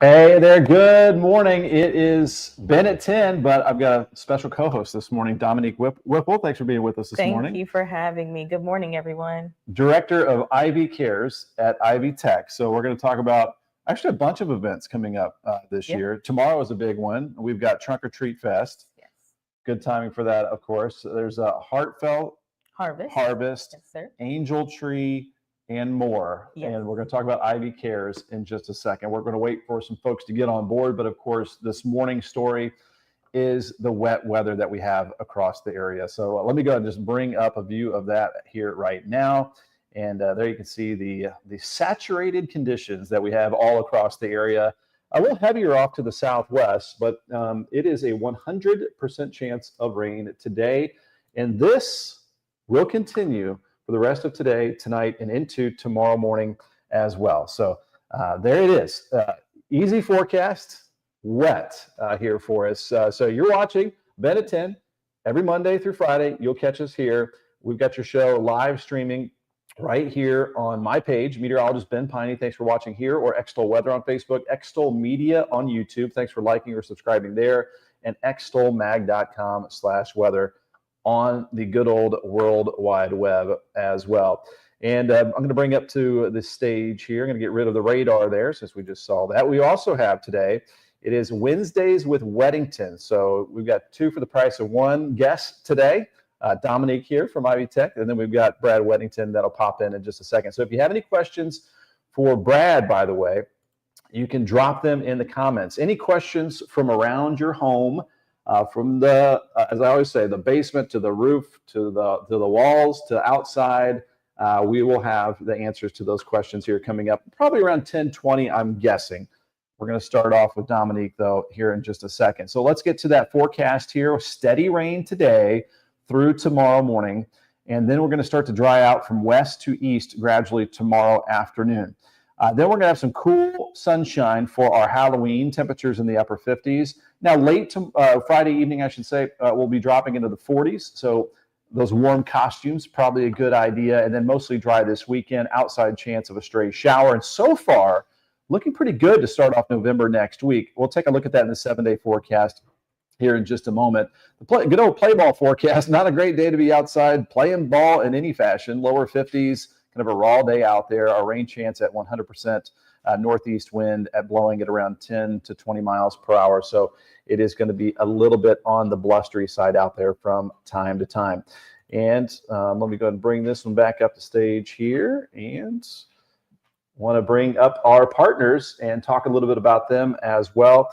Hey there, good morning. It is Ben at 10, but I've got a special co-host this morning, Dominique Whipple. Thanks for being with us this morning. Thank you for having me. Good morning, everyone. Director of Ivy Cares at Ivy Tech. So we're going to talk about actually a bunch of events coming up this year. Tomorrow is a big one. We've got Trunk or Treat Fest. Yes. Good timing for that, of course. There's a Heartfelt Harvest, Yes, sir. Angel Tree, and more. Yes. And we're going to talk about Ivy Cares in just a second. We're going to wait for some folks to get on board. But of course, this morning's story is the wet weather that we have across the area. So let me go ahead and just bring up a view of that here right now. And there you can see the saturated conditions that we have all across the area. A little heavier off to the southwest, but it is a 100% chance of rain today. And this will continue for the rest of today, tonight, and into tomorrow morning as well. So there it is. Easy forecast, wet here for us. So you're watching Ben at 10 every Monday through Friday. You'll catch us here. We've got your show live streaming right here on my page, Meteorologist Ben Peine. Thanks for watching here, or Extol Weather on Facebook, Extol Media on YouTube. Thanks for liking or subscribing there, and extolmag.com/weather on the good old World Wide Web as well. And I'm going to bring up to the stage here. I'm going to get rid of the radar there since we just saw that. We also have today, it is Wednesdays with Weddington. So we've got two for the price of one guest today. Dominique here from Ivy Tech, and then we've got Brad Weddington that'll pop in just a second. So if you have any questions for Brad, by the way, you can drop them in the comments. Any questions from around your home, from the, as I always say, the basement to the roof, to the walls, to outside, we will have the answers to those questions here coming up probably around 10:20, I'm guessing. We're going to start off with Dominique, though, here in just a second. So let's get to that forecast here. Steady rain today through tomorrow morning, and then we're going to start to dry out from west to east gradually tomorrow afternoon. Then we're going to have some cool sunshine for our Halloween, temperatures in the upper 50s. Now, late to Friday evening, I should say, we'll be dropping into the 40s. So those warm costumes, probably a good idea. And then mostly dry this weekend, outside chance of a stray shower. And so far, looking pretty good to start off November next week. We'll take a look at that in the 7-day forecast here in just a moment. The good old play ball forecast, not a great day to be outside playing ball in any fashion. Lower 50s, kind of a raw day out there. Our rain chance at 100%, northeast wind at blowing at around 10 to 20 miles per hour. So it is going to be a little bit on the blustery side out there from time to time. And let me go ahead and bring this one back up to stage here, and want to bring up our partners and talk a little bit about them as well.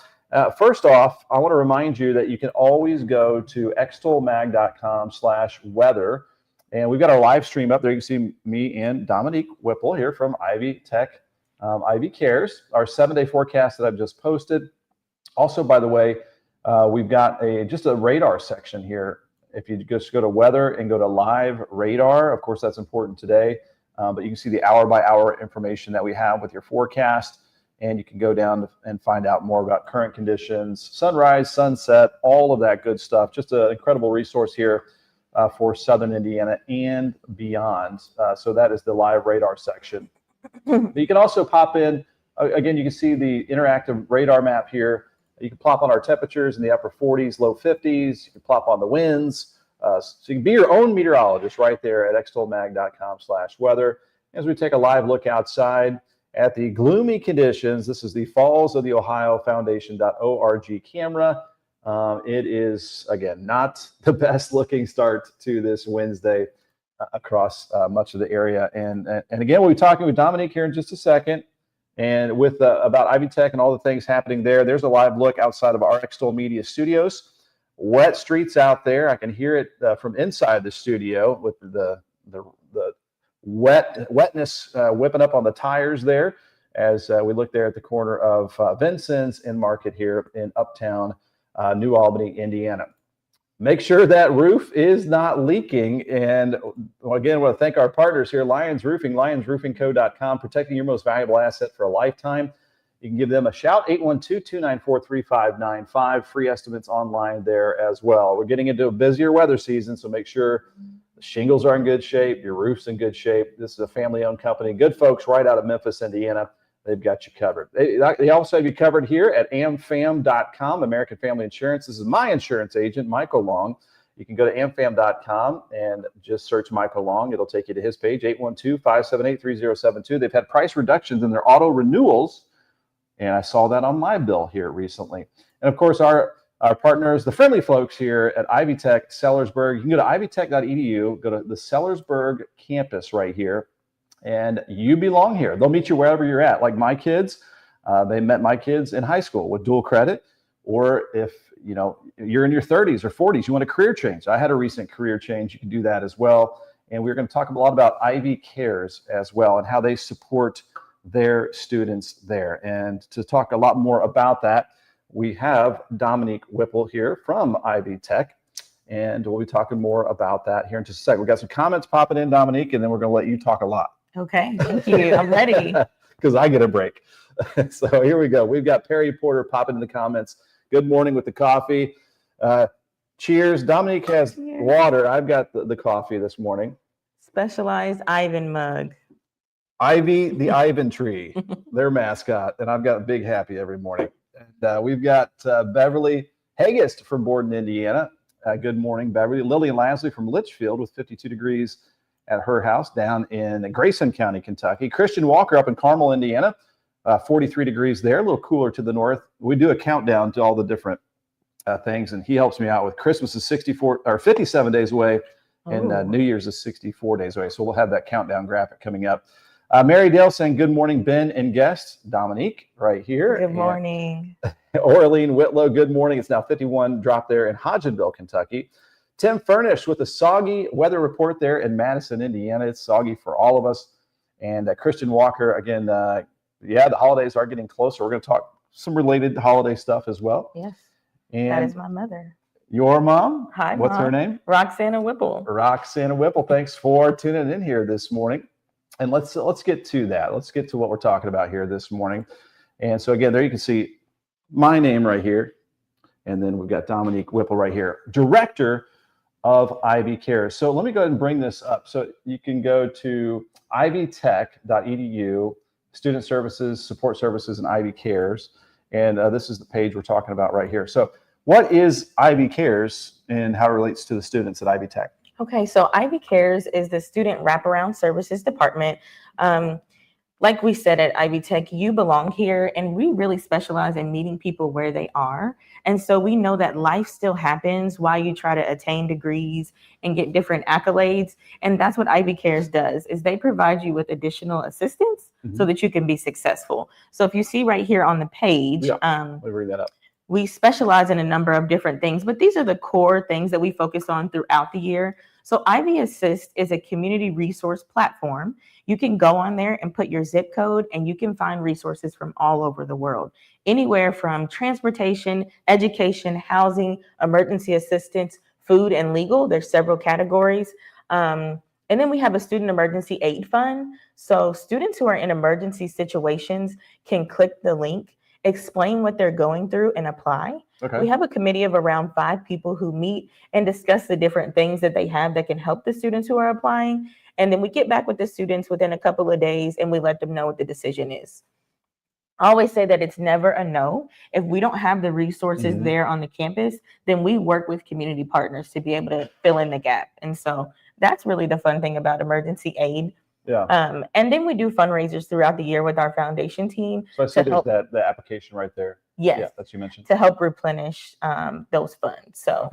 First off, I want to remind you that you can always go to extolmag.com/weather. And we've got our live stream up there. You can see me and Dominique Whipple here from Ivy Tech, Ivy Cares, our 7-day forecast that I've just posted. Also, by the way, we've got just a radar section here. If you just go to weather and go to live radar, of course, that's important today. But you can see the hour-by-hour information that we have with your forecast. And you can go down and find out more about current conditions, sunrise, sunset, all of that good stuff. Just an incredible resource here for Southern Indiana and beyond. So that is the live radar section. But you can also pop in, again, you can see the interactive radar map here. You can plop on our temperatures in the upper 40s, low 50s. You can plop on the winds. So you can be your own meteorologist right there at extolmag.com/weather. As we take a live look outside at the gloomy conditions, this is the Falls of the Ohio Foundation.org camera. It is, again, not the best looking start to this Wednesday across much of the area. And again, we'll be talking with Dominique here in just a second, and with about Ivy Tech and all the things happening there. There's a live look outside of our Extol Media studios. Wet streets out there. I can hear it from inside the studio with the wetness whipping up on the tires there as we look there at the corner of Vincent's and Market here in uptown New Albany, Indiana. Make sure that roof is not leaking. And again, I want to thank our partners here, Lions Roofing, lionsroofingco.com, protecting your most valuable asset for a lifetime. You can give them a shout, 812-294-3595. Free estimates online there as well. We're getting into a busier weather season, so make sure the shingles are in good shape, your roof's in good shape. This is a family-owned company. Good folks right out of Memphis, Indiana. they've got you covered. They also have you covered here at amfam.com, American Family Insurance. This is my insurance agent, Michael Long. You can go to amfam.com and just search Michael Long. It'll take you to his page, 812-578-3072. They've had price reductions in their auto renewals, and I saw that on my bill here recently. And of course, our partners, the friendly folks here at Ivy Tech Sellersburg. You can go to ivytech.edu, go to the Sellersburg campus right here, and you belong here. They'll meet you wherever you're at. Like my kids, they met my kids in high school with dual credit, or if you're in your 30s or 40s, you want a career change. I had a recent career change. You can do that as well. And we're going to talk a lot about Ivy Cares as well and how they support their students there. And to talk a lot more about that, we have Dominique Whipple here from Ivy Tech, and we'll be talking more about that here in just a second. We've got some comments popping in, Dominique, and then we're going to let you talk a lot. Okay, thank you. I'm ready. Because I get a break. So here we go. We've got Perry Porter popping in the comments. Good morning with the coffee. Cheers. Dominique has water. I've got the coffee this morning. Specialized Ivan mug. Ivy, the Ivan tree, their mascot. And I've got a big happy every morning. And we've got Beverly Hagest from Borden, Indiana. Good morning, Beverly. Lillian Lasley from Litchfield with 52 degrees at her house down in Grayson County, Kentucky. Christian Walker up in Carmel, Indiana. 43 degrees there, a little cooler to the north. We do a countdown to all the different things, and he helps me out with Christmas is 57 days away, and New Year's is 64 days away. So we'll have that countdown graphic coming up. Mary Dale saying, good morning, Ben and guests. Dominique right here. Good morning. Orlean Whitlow, good morning. It's now 51 drop there in Hodgenville, Kentucky. Tim Furnish with a soggy weather report there in Madison, Indiana. It's soggy for all of us. And Christian Walker, again, the holidays are getting closer. We're going to talk some related holiday stuff as well. Yes. And that is my mother. Your mom? Hi, What's Mom. her name? Roxana Whipple. Roxana Whipple. Thanks for tuning in here this morning. And let's get to that. Let's get to what we're talking about here this morning. And so again, there you can see my name right here. And then we've got Dominique Whipple right here, Director of Ivy Cares. So let me go ahead and bring this up. So you can go to ivytech.edu, Student Services, Support Services, and Ivy Cares. And this is the page we're talking about right here. So what is Ivy Cares and how it relates to the students at Ivy Tech? Okay, so Ivy Cares is the Student Wraparound Services Department. Like we said at Ivy Tech, you belong here, and we really specialize in meeting people where they are. And so we know that life still happens while you try to attain degrees and get different accolades. And that's what Ivy Cares does, is they provide you with additional assistance so that you can be successful. So if you see right here on the page, let me bring that up. We specialize in a number of different things, but these are the core things that we focus on throughout the year. So Ivy Assist is a community resource platform. You can go on there and put your zip code, and you can find resources from all over the world, anywhere from transportation, education, housing, emergency assistance, food, and legal. There's several categories. And then we have a student emergency aid fund. So students who are in emergency situations can click the link, explain what they're going through, and apply. Okay. We have a committee of around 5 people who meet and discuss the different things that they have that can help the students who are applying. And then we get back with the students within a couple of days, and we let them know what the decision is. I always say that it's never a no. If we don't have the resources there on the campus, then we work with community partners to be able to fill in the gap. And so that's really the fun thing about emergency aid. Yeah. And then we do fundraisers throughout the year with our foundation team. So I see there's the application right there. Yes. Yeah, that you mentioned. To help replenish those funds. So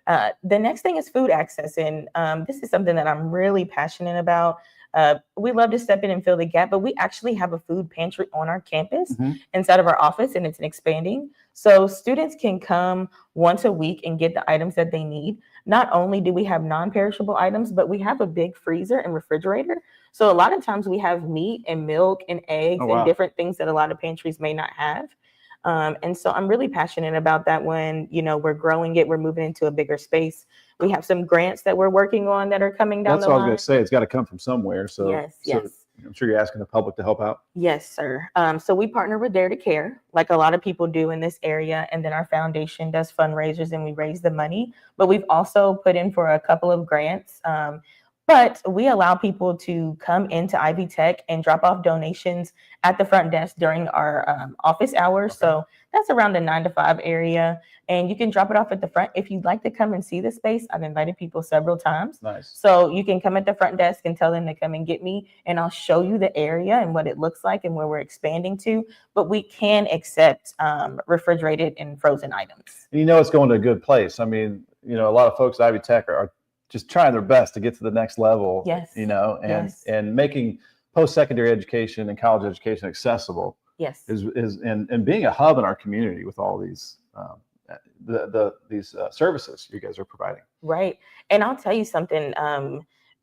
the next thing is food access. And this is something that I'm really passionate about. We love to step in and fill the gap, but we actually have a food pantry on our campus inside of our office, and it's expanding. So students can come once a week and get the items that they need. Not only do we have non-perishable items, but we have a big freezer and refrigerator. So a lot of times we have meat and milk and eggs and different things that a lot of pantries may not have. And so I'm really passionate about that. When, we're growing it, we're moving into a bigger space. We have some grants that we're working on that are coming down the line. That's what I was going to say. It's got to come from somewhere. So yes. I'm sure you're asking the public to help out. Yes, sir. So we partner with Dare to Care, like a lot of people do in this area. And then our foundation does fundraisers and we raise the money. But we've also put in for a couple of grants. But we allow people to come into Ivy Tech and drop off donations at the front desk during our office hours. Okay. So that's around the 9 to 5 area. And you can drop it off at the front. If you'd like to come and see the space, I've invited people several times. Nice. So you can come at the front desk and tell them to come and get me, and I'll show you the area and what it looks like and where we're expanding to. But we can accept refrigerated and frozen items. You know, it's going to a good place. I mean, you know, a lot of folks at Ivy Tech are just trying their best to get to the next level. Yes. You know, and Yes. and making post-secondary education and college education accessible. Yes. Is and being a hub in our community with all these these services you guys are providing. Right. And I'll tell you something,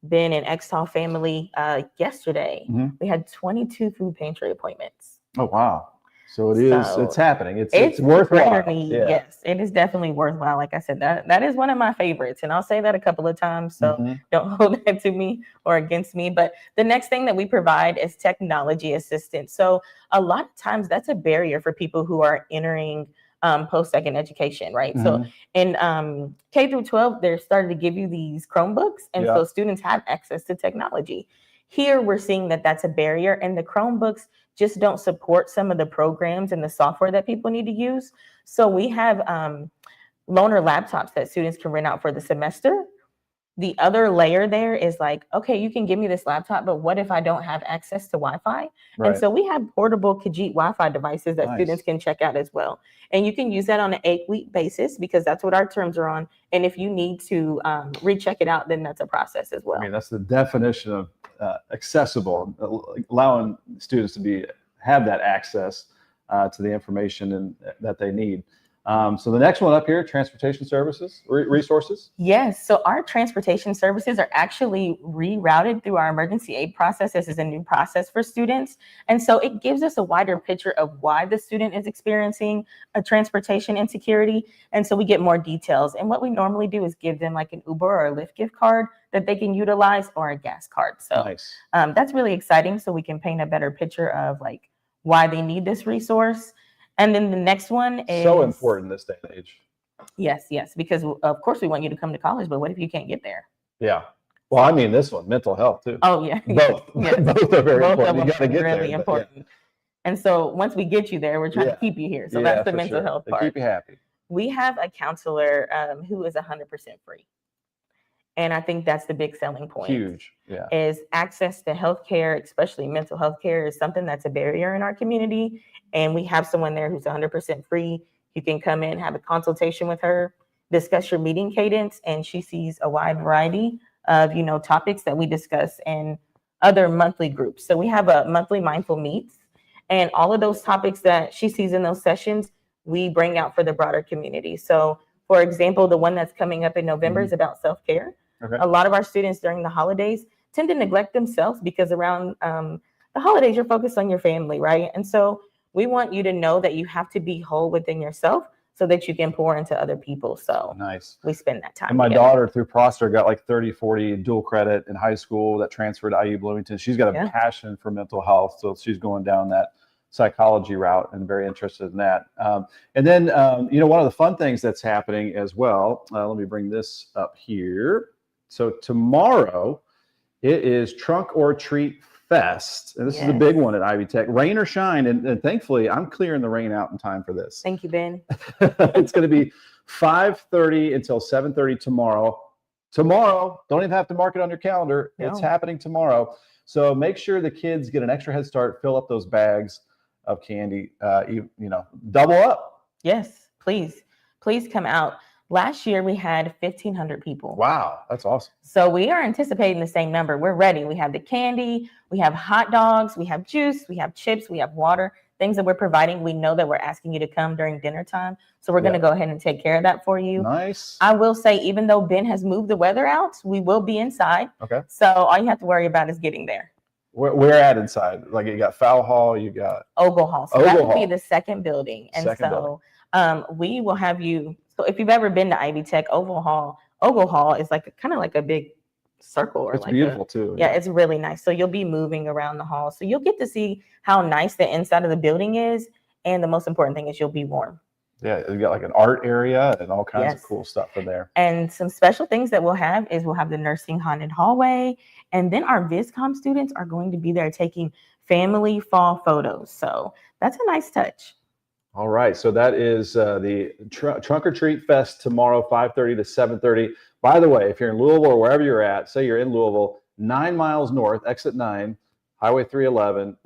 Ben and Extol family, yesterday, we had 22 food pantry appointments. Oh, wow. So it is, So it's happening. It's worthwhile. Yeah. Yes, it is definitely worthwhile. Like I said, that is one of my favorites. And I'll say that a couple of times. So don't hold that to me or against me. But the next thing that we provide is technology assistance. So a lot of times that's a barrier for people who are entering post-second education, right? So in K through 12, they're starting to give you these Chromebooks. And so students have access to technology. Here, we're seeing that that's a barrier, and the Chromebooks just don't support some of the programs and the software that people need to use. So we have loaner laptops that students can rent out for the semester. The other layer there is like, okay, you can give me this laptop, but what if I don't have access to Wi-Fi? Right. And so we have portable Khajiit Wi-Fi devices that students can check out as well. And you can use that on an 8-week basis because that's what our terms are on. And if you need to recheck it out, then that's a process as well. I mean, that's the definition of accessible, allowing students to have that access to the information that they need. So the next one up here, transportation services, resources. Yes, so our transportation services are actually rerouted through our emergency aid process. This is a new process for students. And so it gives us a wider picture of why the student is experiencing a transportation insecurity. And so we get more details. And what we normally do is give them like an Uber or a Lyft gift card that they can utilize or a gas card. So nice. That's really exciting. So we can paint a better picture of like why they need this resource. And then the next one is so important this day and age. Yes, because of course we want you to come to college, but what if you can't get there? Yeah. Well, I mean this one, mental health too. Oh yeah. Both. Yes. Both are very Both important. of You got to them are get really there. important. And so once we get you there, we're trying to keep you here. So that's the mental health part. Keep you happy. We have a counselor who is 100% free. And I think that's the big selling point. Huge. Yeah. Is access to healthcare, especially mental health care, is something that's a barrier in our community. And we have someone there who's 100% free. You can come in, have a consultation with her, discuss your meeting cadence, and she sees a wide variety of, topics that we discuss in other monthly groups. So we have a monthly mindful meets, and all of those topics that she sees in those sessions, we bring out for the broader community. So for example, the one that's coming up in November is about self-care. Okay. A lot of our students during the holidays tend to neglect themselves because around the holidays, you're focused on your family, right? And so we want you to know that you have to be whole within yourself so that you can pour into other people. So nice. We spend that time. And my together. daughter through Prosser got like 30, 40 dual credit in high school that transferred to IU Bloomington. She's got a passion for mental health. So she's going down that psychology route and very interested in that. And then, one of the fun things that's happening as well, let me bring this up here. So tomorrow it is Trunk or Treat Fest. And this is a big one at Ivy Tech, rain or shine. And thankfully I'm clearing the rain out in time for this. Thank you, Ben. It's going to be 5:30 until 7:30 tomorrow. Don't even have to mark it on your calendar. No. It's happening tomorrow. So make sure the kids get an extra head start, fill up those bags of candy, double up. Yes, please come out. Last year, we had 1,500 people. Wow, that's awesome. So we are anticipating the same number. We're ready. We have the candy, we have hot dogs, we have juice, we have chips, we have water, things that we're providing. We know that we're asking you to come during dinner time. So we're going to go ahead and take care of that for you. Nice. I will say, even though Ben has moved the weather out, we will be inside. Okay. So all you have to worry about is getting there. Where at inside? Like you got Fowl Hall, you got Ogle Hall. So that will be the second building. And we will have you. So if you've ever been to Ivy Tech, Ogle Hall is like kind of like a big circle. Or it's like beautiful too. Yeah, it's really nice. So you'll be moving around the hall. So you'll get to see how nice the inside of the building is. And the most important thing is you'll be warm. Yeah, you got like an art area and all kinds of Yes. cool stuff in there. And some special things that we'll have is we'll have the nursing haunted hallway. And then our VisCom students are going to be there taking family fall photos. So that's a nice touch. All right, so that is the Trunk or Treat Fest tomorrow, 5:30 to 7:30. By the way, if you're in Louisville or wherever you're at, say you're in Louisville, 9 miles north, exit 9, Highway 311.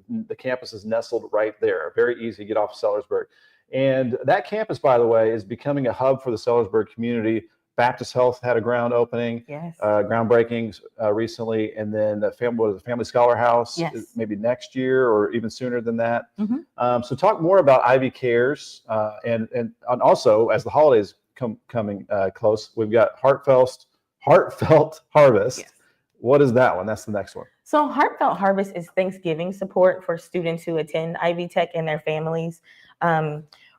The campus is nestled right there. Very easy to get off Sellersburg. And that campus, by the way, is becoming a hub for the Sellersburg community. Baptist Health had a groundbreaking recently, and then the Family Scholar House, Yes. maybe next year or even sooner than that. Mm-hmm. So talk more about Ivy Cares, and also as the holidays coming close, we've got Heartfelt Harvest. Yes. What is that one? That's the next one. So Heartfelt Harvest is Thanksgiving support for students who attend Ivy Tech and their families.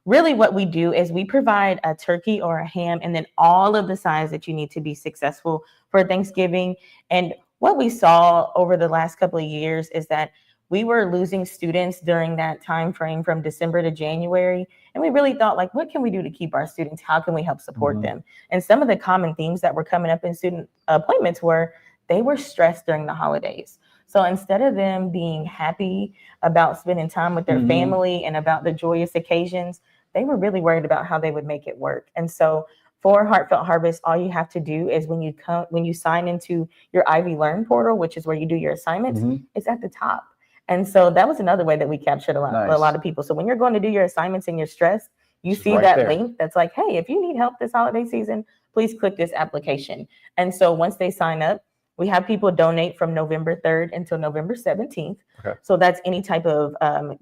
Really what we do is we provide a turkey or a ham and then all of the sides that you need to be successful for Thanksgiving. And what we saw over the last couple of years is that we were losing students during that time frame from December to January. And we really thought, like, what can we do to keep our students? How can we help support them? And some of the common themes that were coming up in student appointments were they were stressed during the holidays. So instead of them being happy about spending time with their family and about the joyous occasions, they were really worried about how they would make it work. And so for Heartfelt Harvest, all you have to do is when you sign into your Ivy Learn portal, which is where you do your assignments, it's at the top. And so that was another way that we captured a lot of people. So when you're going to do your assignments and you're stressed, you see right that there. Link that's like, hey, if you need help this holiday season, please click this application. And so once they sign up, we have people donate from November 3rd until November 17th. Okay. So that's any type of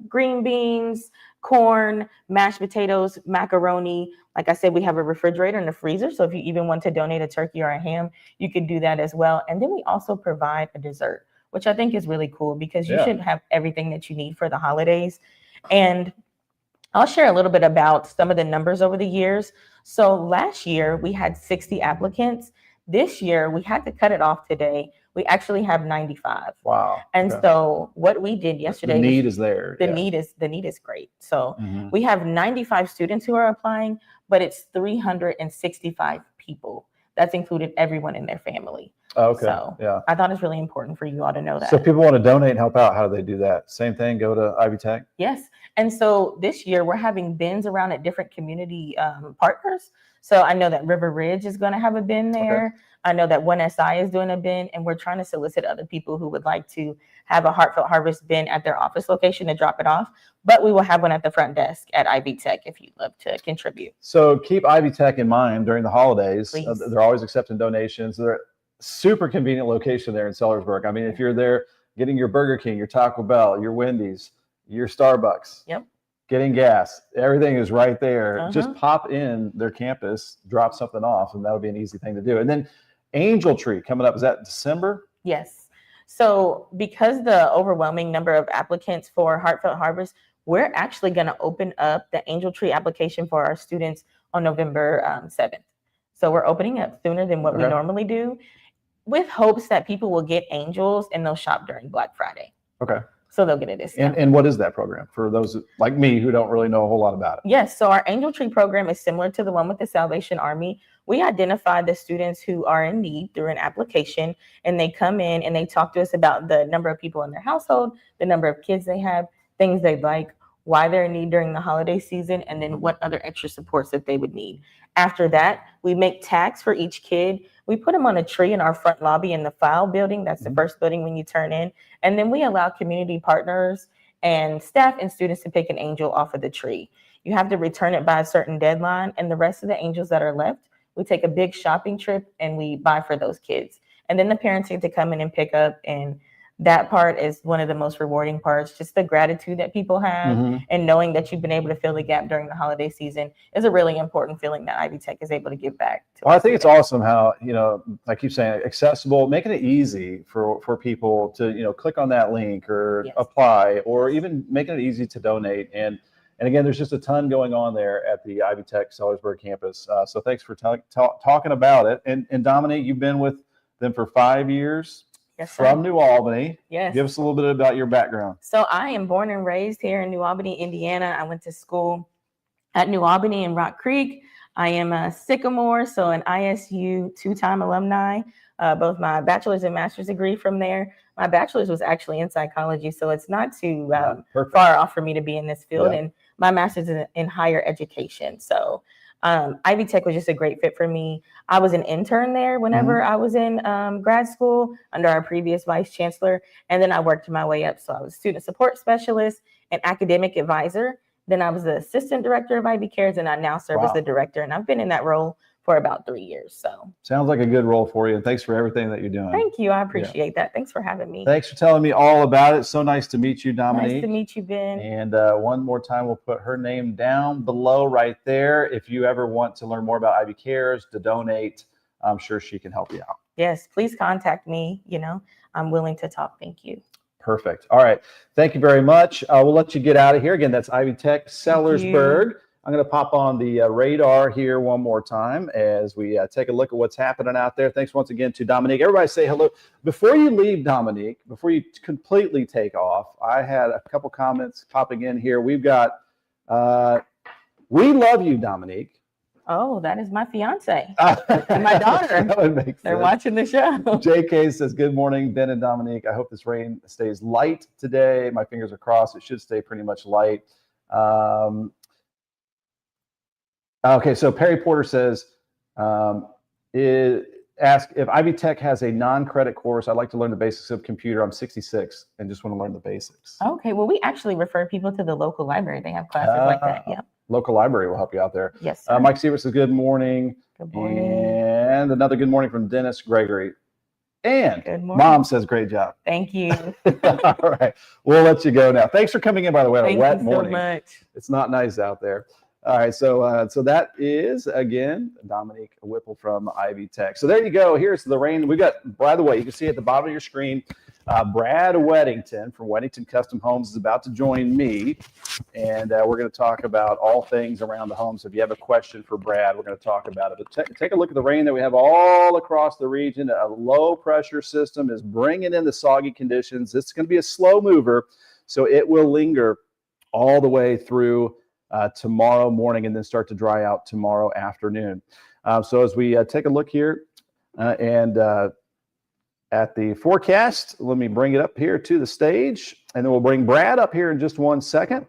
green beans, corn, mashed potatoes, macaroni. Like I said, we have a refrigerator and a freezer. So if you even want to donate a turkey or a ham, you could do that as well. And then we also provide a dessert, which I think is really cool because you should have everything that you need for the holidays. And I'll share a little bit about some of the numbers over the years. So last year we had 60 applicants. This year, we had to cut it off today. We actually have 95. Wow. And so what we did yesterday. The need is there. The need is great. So we have 95 students who are applying, but it's 365 people. That's included everyone in their family. Okay. So I thought it's really important for you all to know that. So if people want to donate and help out, how do they do that? Same thing, go to Ivy Tech? Yes. And so this year we're having bins around at different community partners. So I know that River Ridge is going to have a bin there. Okay. I know that 1SI is doing a bin, and we're trying to solicit other people who would like to have a Heartfelt Harvest bin at their office location to drop it off. But we will have one at the front desk at Ivy Tech if you'd love to contribute. So keep Ivy Tech in mind during the holidays. They're always accepting donations. They're a super convenient location there in Sellersburg. I mean, if you're there getting your Burger King, your Taco Bell, your Wendy's, your Starbucks. Yep. Getting gas, everything is right there. Just pop in their campus, drop something off, and that would be an easy thing to do. And then Angel Tree coming up, is that December? Yes. So because the overwhelming number of applicants for Heartfelt Harvest, we're actually going to open up the Angel Tree application for our students on November 7th. So we're opening up sooner than what we normally do, with hopes that people will get angels and they'll shop during Black Friday. Okay. So they'll get a discount. And what is that program for those like me who don't really know a whole lot about it? Yes. So our Angel Tree program is similar to the one with the Salvation Army. We identify the students who are in need through an application, and they come in and they talk to us about the number of people in their household, the number of kids they have, things they'd like, why they're in need during the holiday season, and then what other extra supports that they would need. After that, we make tags for each kid. We put them on a tree in our front lobby in the file building. That's the first building when you turn in. And then we allow community partners and staff and students to pick an angel off of the tree. You have to return it by a certain deadline. And the rest of the angels that are left, we take a big shopping trip and we buy for those kids. And then the parents get to come in and pick up. And that part is one of the most rewarding parts. Just the gratitude that people have and knowing that you've been able to fill the gap during the holiday season is a really important feeling that Ivy Tech is able to give back to. Well, I think it's awesome how, I keep saying accessible, making it easy for people to, click on that link or apply, or even making it easy to donate. And again, there's just a ton going on there at the Ivy Tech Sellersburg campus. So thanks for talking about it. And Dominique, you've been with them for 5 years. Yes, from New Albany. Yes. Give us a little bit about your background. So I am born and raised here in New Albany, Indiana. I went to school at New Albany and Rock Creek. I am a Sycamore, so an ISU two-time alumni, both my bachelor's and master's degree from there. My bachelor's was actually in psychology, so it's not too far off for me to be in this field. And my master's is in higher education. So Ivy Tech was just a great fit for me. I was an intern there whenever I was in grad school under our previous vice chancellor. And then I worked my way up. So I was a student support specialist and academic advisor. Then I was the assistant director of IB Cares, and I now serve as the director. And I've been in that role for about 3 years. So sounds like a good role for you. And thanks for everything that you're doing. Thank you. I appreciate that. Thanks for having me. Thanks for telling me all about it. So nice to meet you, Dominique. Nice to meet you, Ben. And one more time, we'll put her name down below right there. If you ever want to learn more about IB Cares, to donate, I'm sure she can help you out. Yes, please contact me. I'm willing to talk. Thank you. Perfect. All right. Thank you very much. We'll let you get out of here. Again, that's Ivy Tech Sellersburg. I'm going to pop on the radar here one more time as we take a look at what's happening out there. Thanks once again to Dominique. Everybody say hello. Before you leave, Dominique, before you completely take off, I had a couple comments popping in here. We've got, we love you, Dominique. Oh, that is my fiance and my daughter. That would make sense. They're watching the show. JK says, good morning, Ben and Dominique. I hope this rain stays light today. My fingers are crossed. It should stay pretty much light. Okay, so Perry Porter says, ask if Ivy Tech has a non-credit course. I'd like to learn the basics of computer. I'm 66 and just want to learn the basics. Okay, well, we actually refer people to the local library. They have classes like that. Yeah. Local library will help you out there. Yes. Mike Sievers says, good morning. Good morning. And another good morning from Dennis Gregory. And good morning. Mom says, great job. Thank you. All right. We'll let you go now. Thanks for coming in, by the way, on a wet morning. Thank you so much. It's not nice out there. All right, so that is, again, Dominique Whipple from Ivy Tech. So there you go. Here's the rain. We've got, by the way, you can see at the bottom of your screen, Brad Weddington from Weddington Custom Homes is about to join me, and we're going to talk about all things around the home. So if you have a question for Brad, we're going to talk about it. But take a look at the rain that we have all across the region. A low-pressure system is bringing in the soggy conditions. It's going to be a slow mover, so it will linger all the way through tomorrow morning and then start to dry out tomorrow afternoon. So as we take a look here and at the forecast, let me bring it up here to the stage, and then we'll bring Brad up here in just 1 second.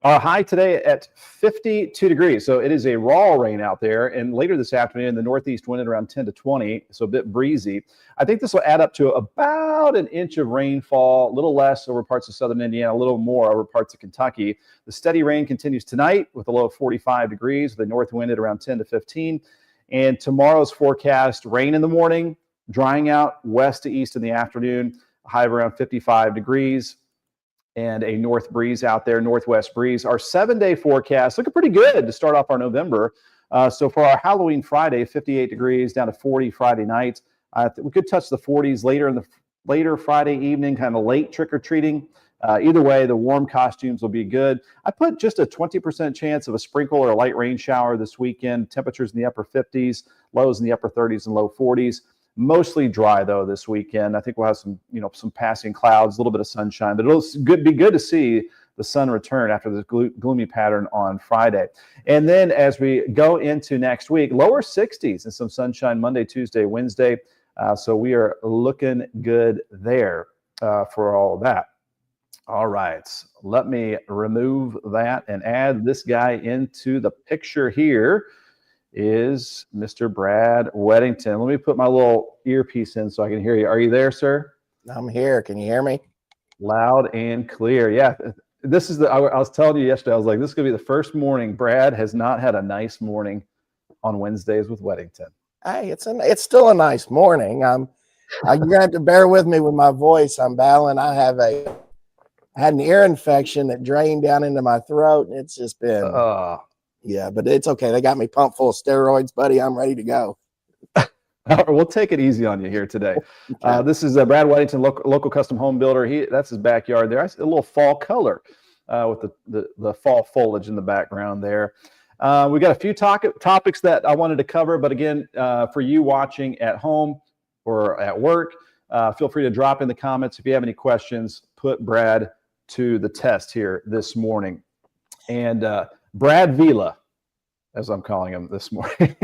Our high today at 52 degrees. So it is a raw rain out there. And later this afternoon, the northeast wind at around 10 to 20, so a bit breezy. I think this will add up to about an inch of rainfall, a little less over parts of southern Indiana, a little more over parts of Kentucky. The steady rain continues tonight with a low of 45 degrees, the north wind at around 10 to 15. And tomorrow's forecast, rain in the morning, drying out west to east in the afternoon, a high of around 55 degrees. And a north breeze out there, northwest breeze. Our 7-day forecast looking pretty good to start off our November. So for our Halloween Friday, 58 degrees down to 40 Friday night. We could touch the 40s later Friday evening, kind of late trick-or-treating. Either way, the warm costumes will be good. I put just a 20% chance of a sprinkle or a light rain shower this weekend. Temperatures in the upper 50s, lows in the upper 30s and low 40s. Mostly dry though this weekend. I think we'll have some passing clouds, a little bit of sunshine, but it'll be good to see the sun return after this gloomy pattern on Friday. And then as we go into next week, lower 60s and some sunshine Monday, Tuesday, Wednesday. So we are looking good there for all of that. All right, let me remove that and add this guy into the picture here. Is Mr. Brad Weddington. Let me put my little earpiece in so I can hear you. Are you there, sir? I'm here. Can you hear me? Loud and clear. Yeah. This is I was telling you yesterday, I was like, this is going to be the first morning Brad has not had a nice morning on Wednesdays with Weddington. Hey, it's still a nice morning. You're going to have to bear with me with my voice. I'm battling. I had an ear infection that drained down into my throat, and it's just been yeah, but it's okay. They got me pumped full of steroids, buddy. I'm ready to go. We'll take it easy on you here today. Okay. This is Brad Weddington, local custom home builder. That's his backyard there. I see a little fall color with the fall foliage in the background there. We got a few topics that I wanted to cover, but again, for you watching at home or at work, feel free to drop in the comments if you have any questions. Put Brad to the test here this morning. And Brad Vila, as I'm calling him this morning,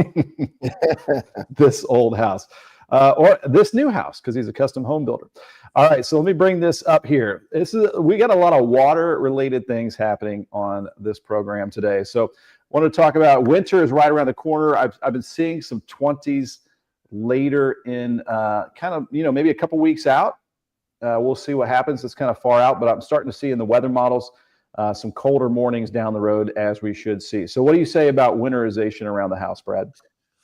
this old house, or this new house, because he's a custom home builder. All right, so let me bring this up here. We got a lot of water-related things happening on this program today. So I want to talk about winter is right around the corner. I've been seeing some 20s later in kind of, maybe a couple weeks out. We'll see what happens. It's kind of far out, but I'm starting to see in the weather models some colder mornings down the road, as we should see. So what do you say about winterization around the house, Brad?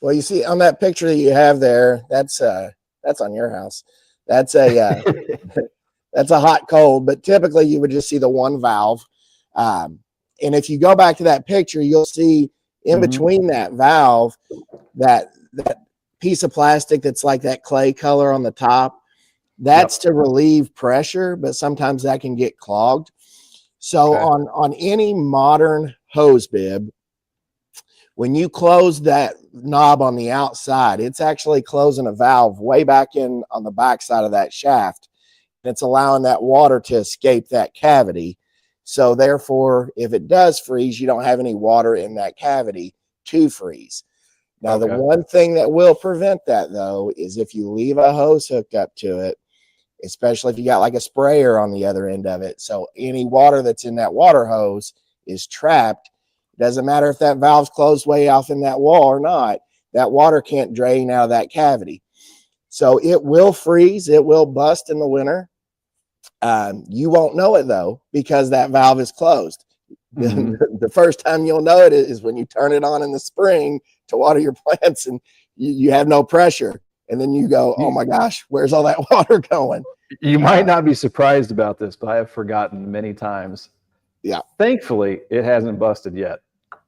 Well, you see on that picture that you have there, that's on your house. That's a that's a hot cold, but typically you would just see the one valve. And if you go back to that picture, you'll see in between that valve, that piece of plastic that's like that clay color on the top. That's to relieve pressure, but sometimes that can get clogged. So on any modern hose bib, when you close that knob on the outside, it's actually closing a valve way back in on the back side of that shaft. And it's allowing that water to escape that cavity. So therefore, if it does freeze, you don't have any water in that cavity to freeze. Now, the one thing that will prevent that, though, is if you leave a hose hooked up to it, especially if you got like a sprayer on the other end of it. So any water that's in that water hose is trapped. It doesn't matter if that valve's closed way off in that wall or not. That water can't drain out of that cavity. So it will freeze. It will bust in the winter. You won't know it, though, because that valve is closed. The first time you'll know it is when you turn it on in the spring to water your plants and you have no pressure. And then you go, oh my gosh, where's all that water going? You might not be surprised about this, but I have forgotten many times. Yeah. Thankfully, it hasn't busted yet.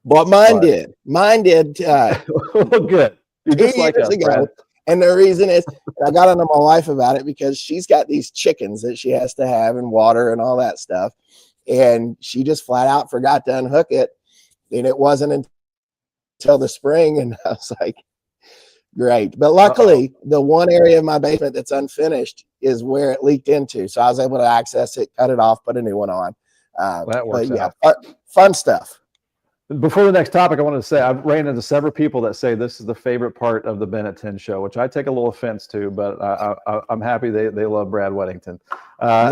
But mine did. Mine did. Well, good. You're just like us, Brad. And the reason is I got onto my wife about it because she's got these chickens that she has to have and water and all that stuff. And she just flat out forgot to unhook it. And it wasn't until the spring. And I was like, great. But luckily, the one area of my basement that's unfinished is where it leaked into. So I was able to access it, cut it off, put a new one on. That works out. Fun stuff. Before the next topic, I wanted to say I've ran into several people that say this is the favorite part of the Ben at 10 show, which I take a little offense to, but I'm happy they love Brad Weddington.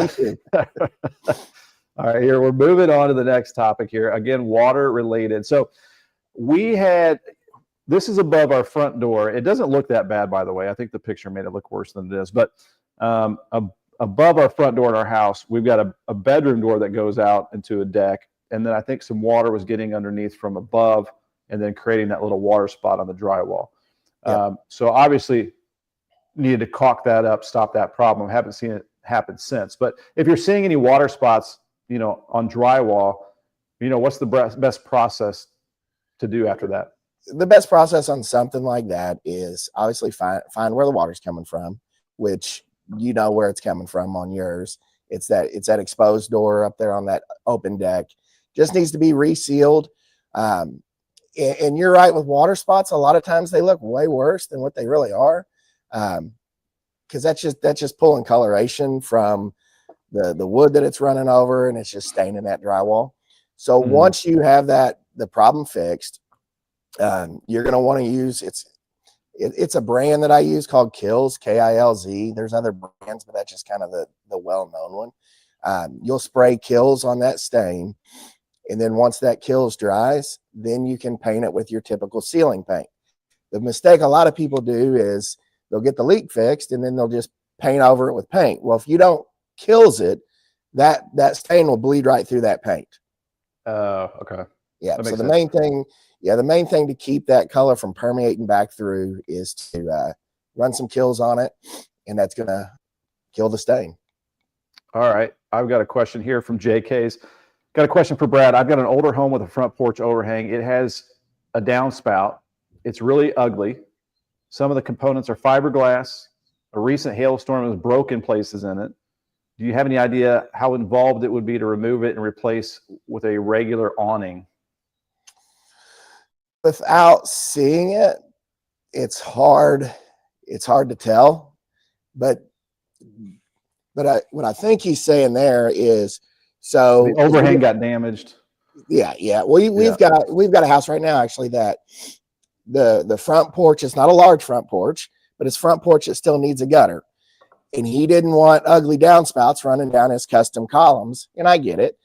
Me too. All right, here we're moving on to the next topic here. Again, water related. So this is above our front door. It doesn't look that bad, by the way. I think the picture made it look worse than it is. But above our front door in our house, we've got a bedroom door that goes out into a deck. And then I think some water was getting underneath from above and then creating that little water spot on the drywall. So obviously needed to caulk that up, stop that problem. Haven't seen it happen since. But if you're seeing any water spots, on drywall, what's the best process to do after that? The best process on something like that is obviously find where the water's coming from, which you know where it's coming from on yours. It's that exposed door up there on that open deck. Just needs to be resealed. And you're right with water spots. A lot of times they look way worse than what they really are. Because that's just pulling coloration from the wood that it's running over, and it's just staining that drywall. So once you have the problem fixed, you're going to want to use it's a brand that I use called Kilz, K-I-L-Z. There's other brands, but that's just kind of the well-known one. You'll spray Kilz on that stain, and then once that Kilz dries, then you can paint it with your typical ceiling paint. The mistake a lot of people do is they'll get the leak fixed and then they'll just paint over it with paint. Well, if you don't Kilz it, that stain will bleed right through that paint. Okay. Yeah. So the main thing to keep that color from permeating back through is to run some Kilz on it, and that's going to kill the stain. All right. I've got a question here from JK's. Got a question for Brad. I've got an older home with a front porch overhang. It has a downspout. It's really ugly. Some of the components are fiberglass. A recent hailstorm has broken places in it. Do you have any idea how involved it would be to remove it and replace with a regular awning? Without seeing it, it's hard to tell. But what I think he's saying there is, so the overhang got damaged. Yeah. We've got a house right now actually that the front porch is not a large front porch, but his front porch it still needs a gutter. And he didn't want ugly downspouts running down his custom columns, and I get it.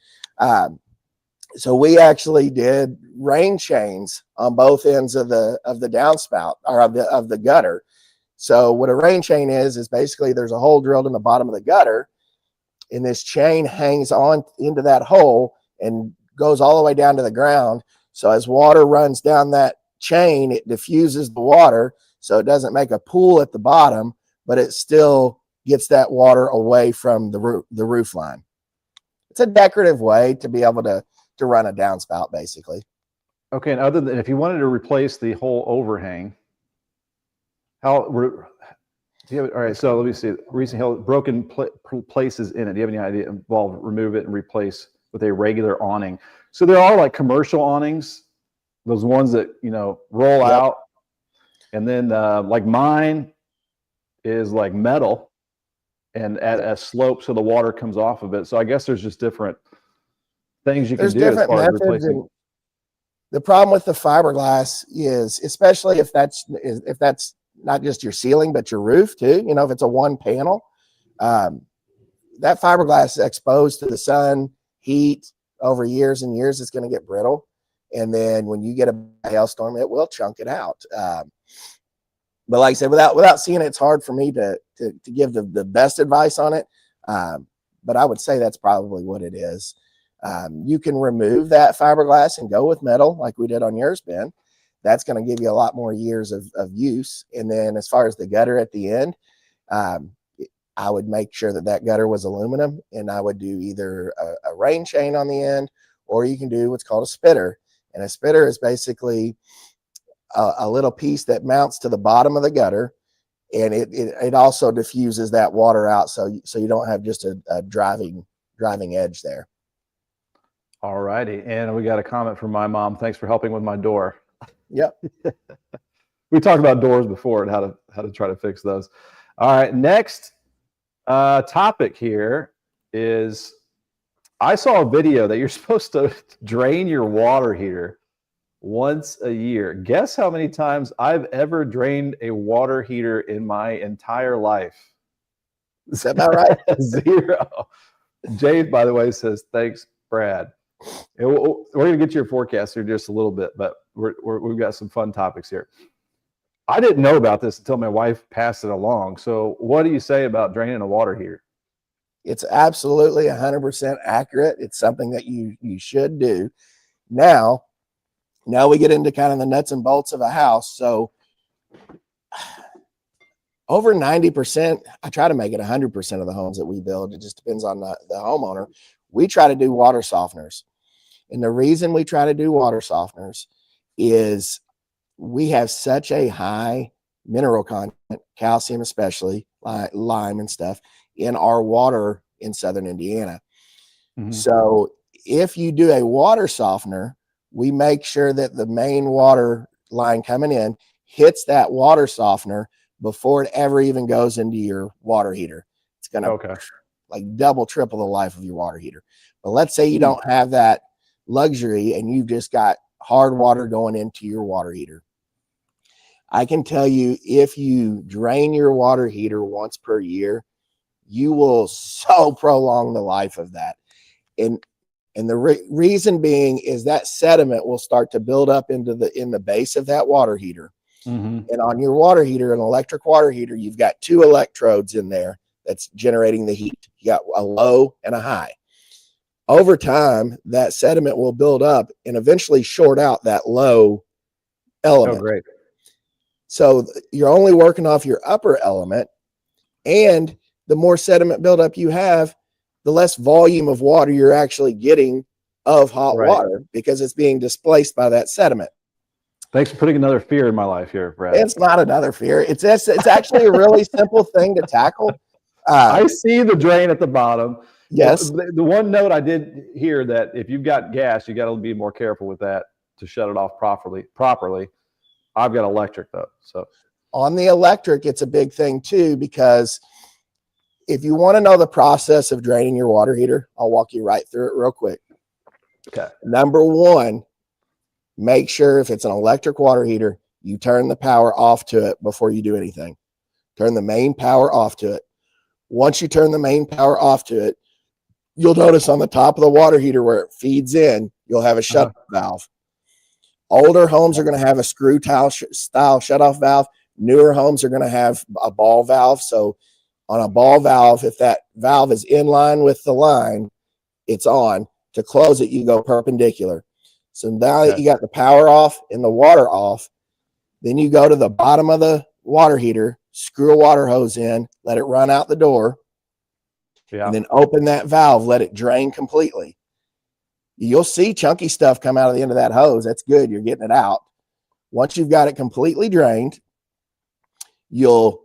So we actually did rain chains on both ends of the downspout or of the gutter. So what a rain chain is basically there's a hole drilled in the bottom of the gutter, and this chain hangs on into that hole and goes all the way down to the ground. So as water runs down that chain, it diffuses the water, so it doesn't make a pool at the bottom, but it still gets that water away from the roof line. It's a decorative way to be able to run a downspout, basically. Okay, and other than if you wanted to replace the whole overhang, all right, so let me see. Recent broken places in it. Do you have any idea? Involved, remove it and replace with a regular awning. So there are like commercial awnings, those ones that roll out, and then like mine is like metal and at a slope so the water comes off of it. So I guess there's just different things you can do as far as replacing. The problem with the fiberglass is, especially if that's not just your ceiling but your roof too, if it's a one panel, that fiberglass is exposed to the sun, heat over years and years. It's going to get brittle, and then when you get a hailstorm, it will chunk it out. But like I said, without seeing it, it's hard for me to give the best advice on it. But I would say that's probably what it is. You can remove that fiberglass and go with metal like we did on yours, Ben. That's going to give you a lot more years of use. And then as far as the gutter at the end, I would make sure that gutter was aluminum, and I would do either a rain chain on the end, or you can do what's called a spitter. And a spitter is basically a little piece that mounts to the bottom of the gutter, and it also diffuses that water out, so you don't have just a driving edge there. All righty, and we got a comment from my mom. Thanks for helping with my door. Yep. We talked about doors before and how to try to fix those. All right, next topic here is I saw a video that you're supposed to drain your water heater once a year. Guess how many times I've ever drained a water heater in my entire life? Is that about right? 0. Jay, by the way, says, thanks, Brad. And we're going to get your forecast here in just a little bit, but we've got some fun topics here. I didn't know about this until my wife passed it along. So what do you say about draining a water heater? It's absolutely 100% accurate. It's something that you should do. Now we get into kind of the nuts and bolts of a house. So over 90%, I try to make it 100% of the homes that we build. It just depends on the homeowner. We try to do water softeners. And the reason we try to do water softeners is we have such a high mineral content, calcium especially, lime and stuff, in our water in Southern Indiana. Mm-hmm. So if you do a water softener, we make sure that the main water line coming in hits that water softener before it ever even goes into your water heater. It's going to like double, triple the life of your water heater. But let's say you don't have that luxury and you've just got hard water going into your water heater. I can tell you, if you drain your water heater once per year, you will so prolong the life of that. And the reason being is that sediment will start to build up in the base of that water heater. Mm-hmm. And on your water heater, an electric water heater, you've got 2 electrodes in there that's generating the heat. You got a low and a high. Over time, that sediment will build up and eventually short out that low element. Oh, great. So you're only working off your upper element, and the more sediment buildup you have, the less volume of water you're actually getting of hot water because it's being displaced by that sediment. Thanks for putting another fear in my life here, Brad. It's not another fear. It's actually a really simple thing to tackle. I see the drain at the bottom. Yes. The one note I did hear that if you've got gas, you got to be more careful with that to shut it off properly. I've got electric though. So on the electric, it's a big thing too, because if you want to know the process of draining your water heater, I'll walk you right through it real quick. Okay. Number one, make sure if it's an electric water heater, you turn the power off to it before you do anything. Turn the main power off to it. Once you turn the main power off to it, you'll notice on the top of the water heater where it feeds in, you'll have a shut valve. Older homes are going to have a screw style shut-off valve. Newer homes are going to have a ball valve. So on a ball valve, if that valve is in line with the line, it's on. To close it, you go perpendicular. So now that you got the power off and the water off, then you go to the bottom of the water heater, screw a water hose in, let it run out the door, and then open that valve, let it drain completely. You'll see chunky stuff come out of the end of that hose. That's good. You're getting it out. Once you've got it completely drained, you'll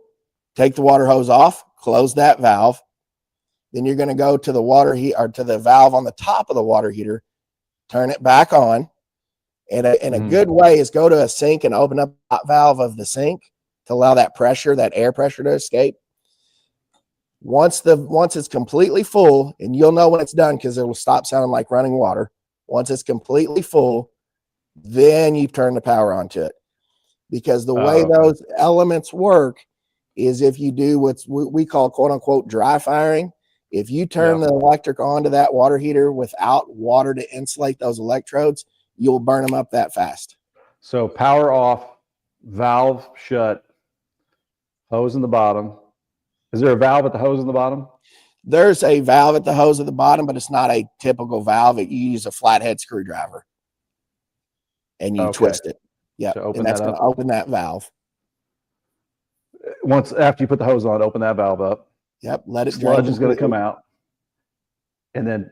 take the water hose off, close that valve. Then you're going to go to the water heat or to the valve on the top of the water heater, turn it back on. And a good way is go to a sink and open up the valve of the sink to allow that pressure, that air pressure to escape. Once it's completely full, and you'll know when it's done because it will stop sounding like running water. Once it's completely full, then you turn the power onto it. Because the way those elements work is if you do what we call quote unquote dry firing, if you turn the electric onto that water heater without water to insulate those electrodes, you'll burn them up that fast. So power off, valve shut, hose in the bottom. Is there a valve at the hose in the bottom? There's a valve at the hose at the bottom, but it's not a typical valve. You use a flathead screwdriver and you twist it. Yeah, and that's going to open that valve. Once after you put the hose on, open that valve up. Yep, let it drain. Sludge is going to come out, and then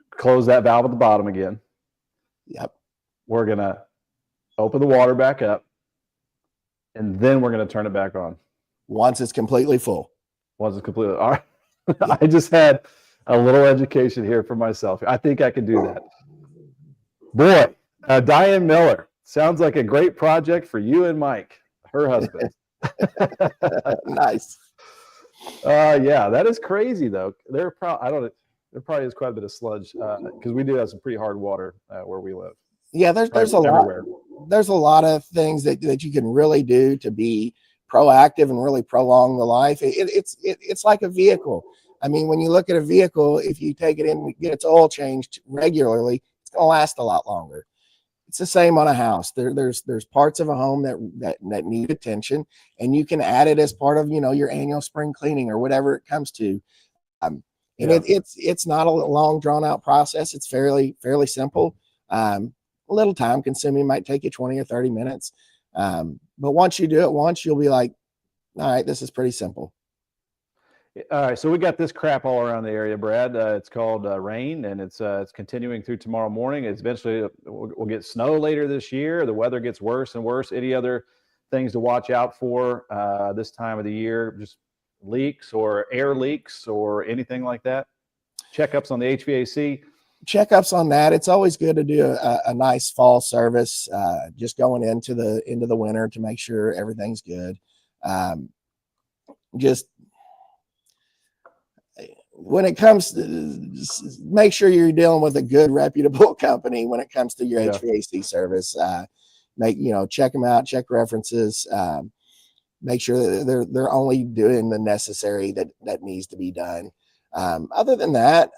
close that valve at the bottom again. Yep. We're going to open the water back up, and then we're going to turn it back on. Once it's completely full. Once it's completely all right. I just had a little education here for myself. I think I can do that. Boy, Diane Miller, sounds like a great project for you and Mike, her husband. Nice. Yeah, that is crazy though. There probably is quite a bit of sludge because we do have some pretty hard water where we live. Yeah, there's a lot. There's a lot of things that you can really do to be proactive and really prolong the life. It's like a vehicle. I mean, when you look at a vehicle, if you take it in and get its oil changed regularly, it's going to last a lot longer. It's the same on a house. There's parts of a home that need attention, and you can add it as part of your annual spring cleaning or whatever it comes to. It's not a long drawn out process. It's fairly simple. A little time consuming, might take you 20 or 30 minutes. But once you do it once, you'll be like, all right, this is pretty simple. All right, so we got this crap all around the area, Brad. It's called rain, and it's continuing through tomorrow morning. It's eventually we'll get snow later this year. The weather gets worse and worse. Any other things to watch out for this time of the year? Just leaks or air leaks or anything like that? Checkups on the HVAC? Checkups on that. It's always good to do a nice fall service, just going into the winter to make sure everything's good. Just when it comes to, make sure you're dealing with a good reputable company when it comes to your HVAC service. Check them out, check references, make sure that they're only doing the necessary that needs to be done. Other than that,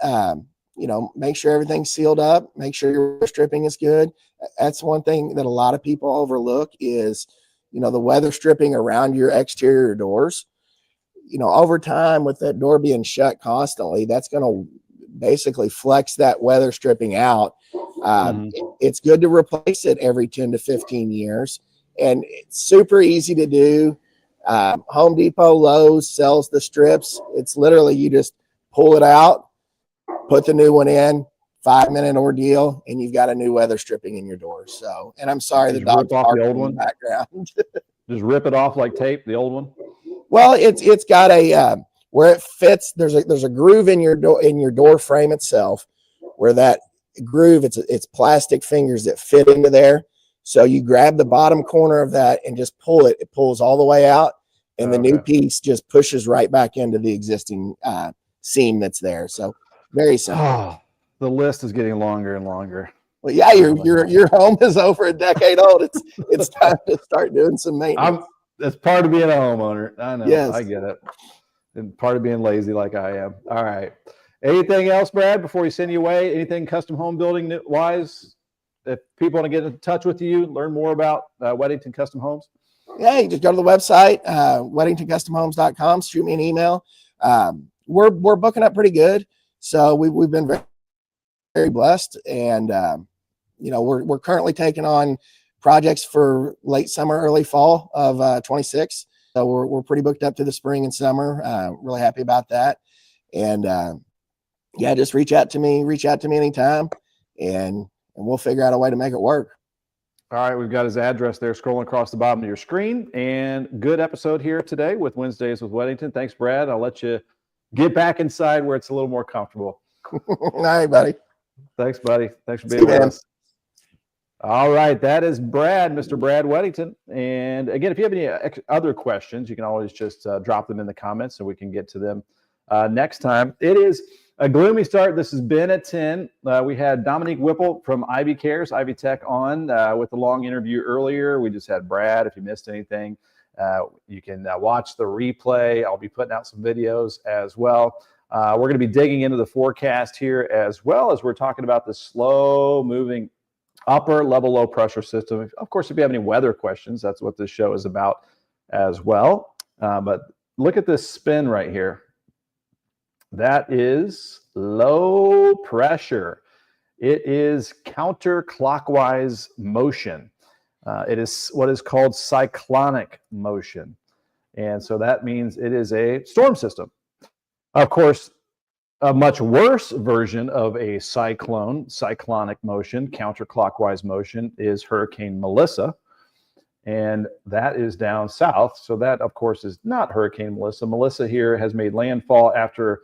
make sure everything's sealed up, make sure your stripping is good. That's one thing that a lot of people overlook is, the weather stripping around your exterior doors. Over time with that door being shut constantly, that's going to basically flex that weather stripping out. It's good to replace it every 10 to 15 years. And it's super easy to do. Home Depot, Lowe's sells the strips. It's literally, you just pull it out, put the new one in, 5-minute ordeal, and you've got a new weather stripping in your door. So, and I'm sorry, the dog's barking in the background. Just rip it off like tape, the old one. Well, it's got a where it fits. There's a groove in your door frame itself, where that groove it's plastic fingers that fit into there. So you grab the bottom corner of that and just pull it. It pulls all the way out, and the new piece just pushes right back into the existing seam that's there. So very simple. Oh, the list is getting longer and longer. Well, yeah, your home is over a decade old. It's time to start doing some maintenance. That's part of being a homeowner. I know. Yes. I get it. And part of being lazy like I am. All right. Anything else, Brad, before we send you away? Anything custom home building wise? If people want to get in touch with you, learn more about Weddington Custom Homes? Yeah, you just go to the website, weddingtoncustomhomes.com, shoot me an email. We're booking up pretty good. So we've been very, very blessed. And, we're currently taking on projects for late summer, early fall of 26. So we're pretty booked up to the spring and summer. Really happy about that. And just reach out to me anytime, and we'll figure out a way to make it work. All right, we've got his address there scrolling across the bottom of your screen. And good episode here today with Wednesdays with Weddington. Thanks, Brad. I'll let you get back inside where it's a little more comfortable. All right, buddy. Thanks, buddy. Thanks for being with us. All right, that is Brad, Mr. Brad Weddington. And again, if you have any other questions, you can always just drop them in the comments so we can get to them next time. It is a gloomy start. This has been at 10. We had Dominique Whipple from Ivy Cares, Ivy Tech on with the long interview earlier. We just had Brad. If you missed anything, you can watch the replay. I'll be putting out some videos as well. We're going to be digging into the forecast here as well as we're talking about the slow moving upper level low pressure system. Of course, if you have any weather questions, that's what this show is about as well. But look at this spin right here. That is low pressure. It is counterclockwise motion. It is what is called cyclonic motion. And so that means it is a storm system. Of course, a much worse version of a cyclonic motion, counterclockwise motion, is Hurricane Melissa. And that is down south. So that, of course, is not Hurricane Melissa. Melissa here has made landfall after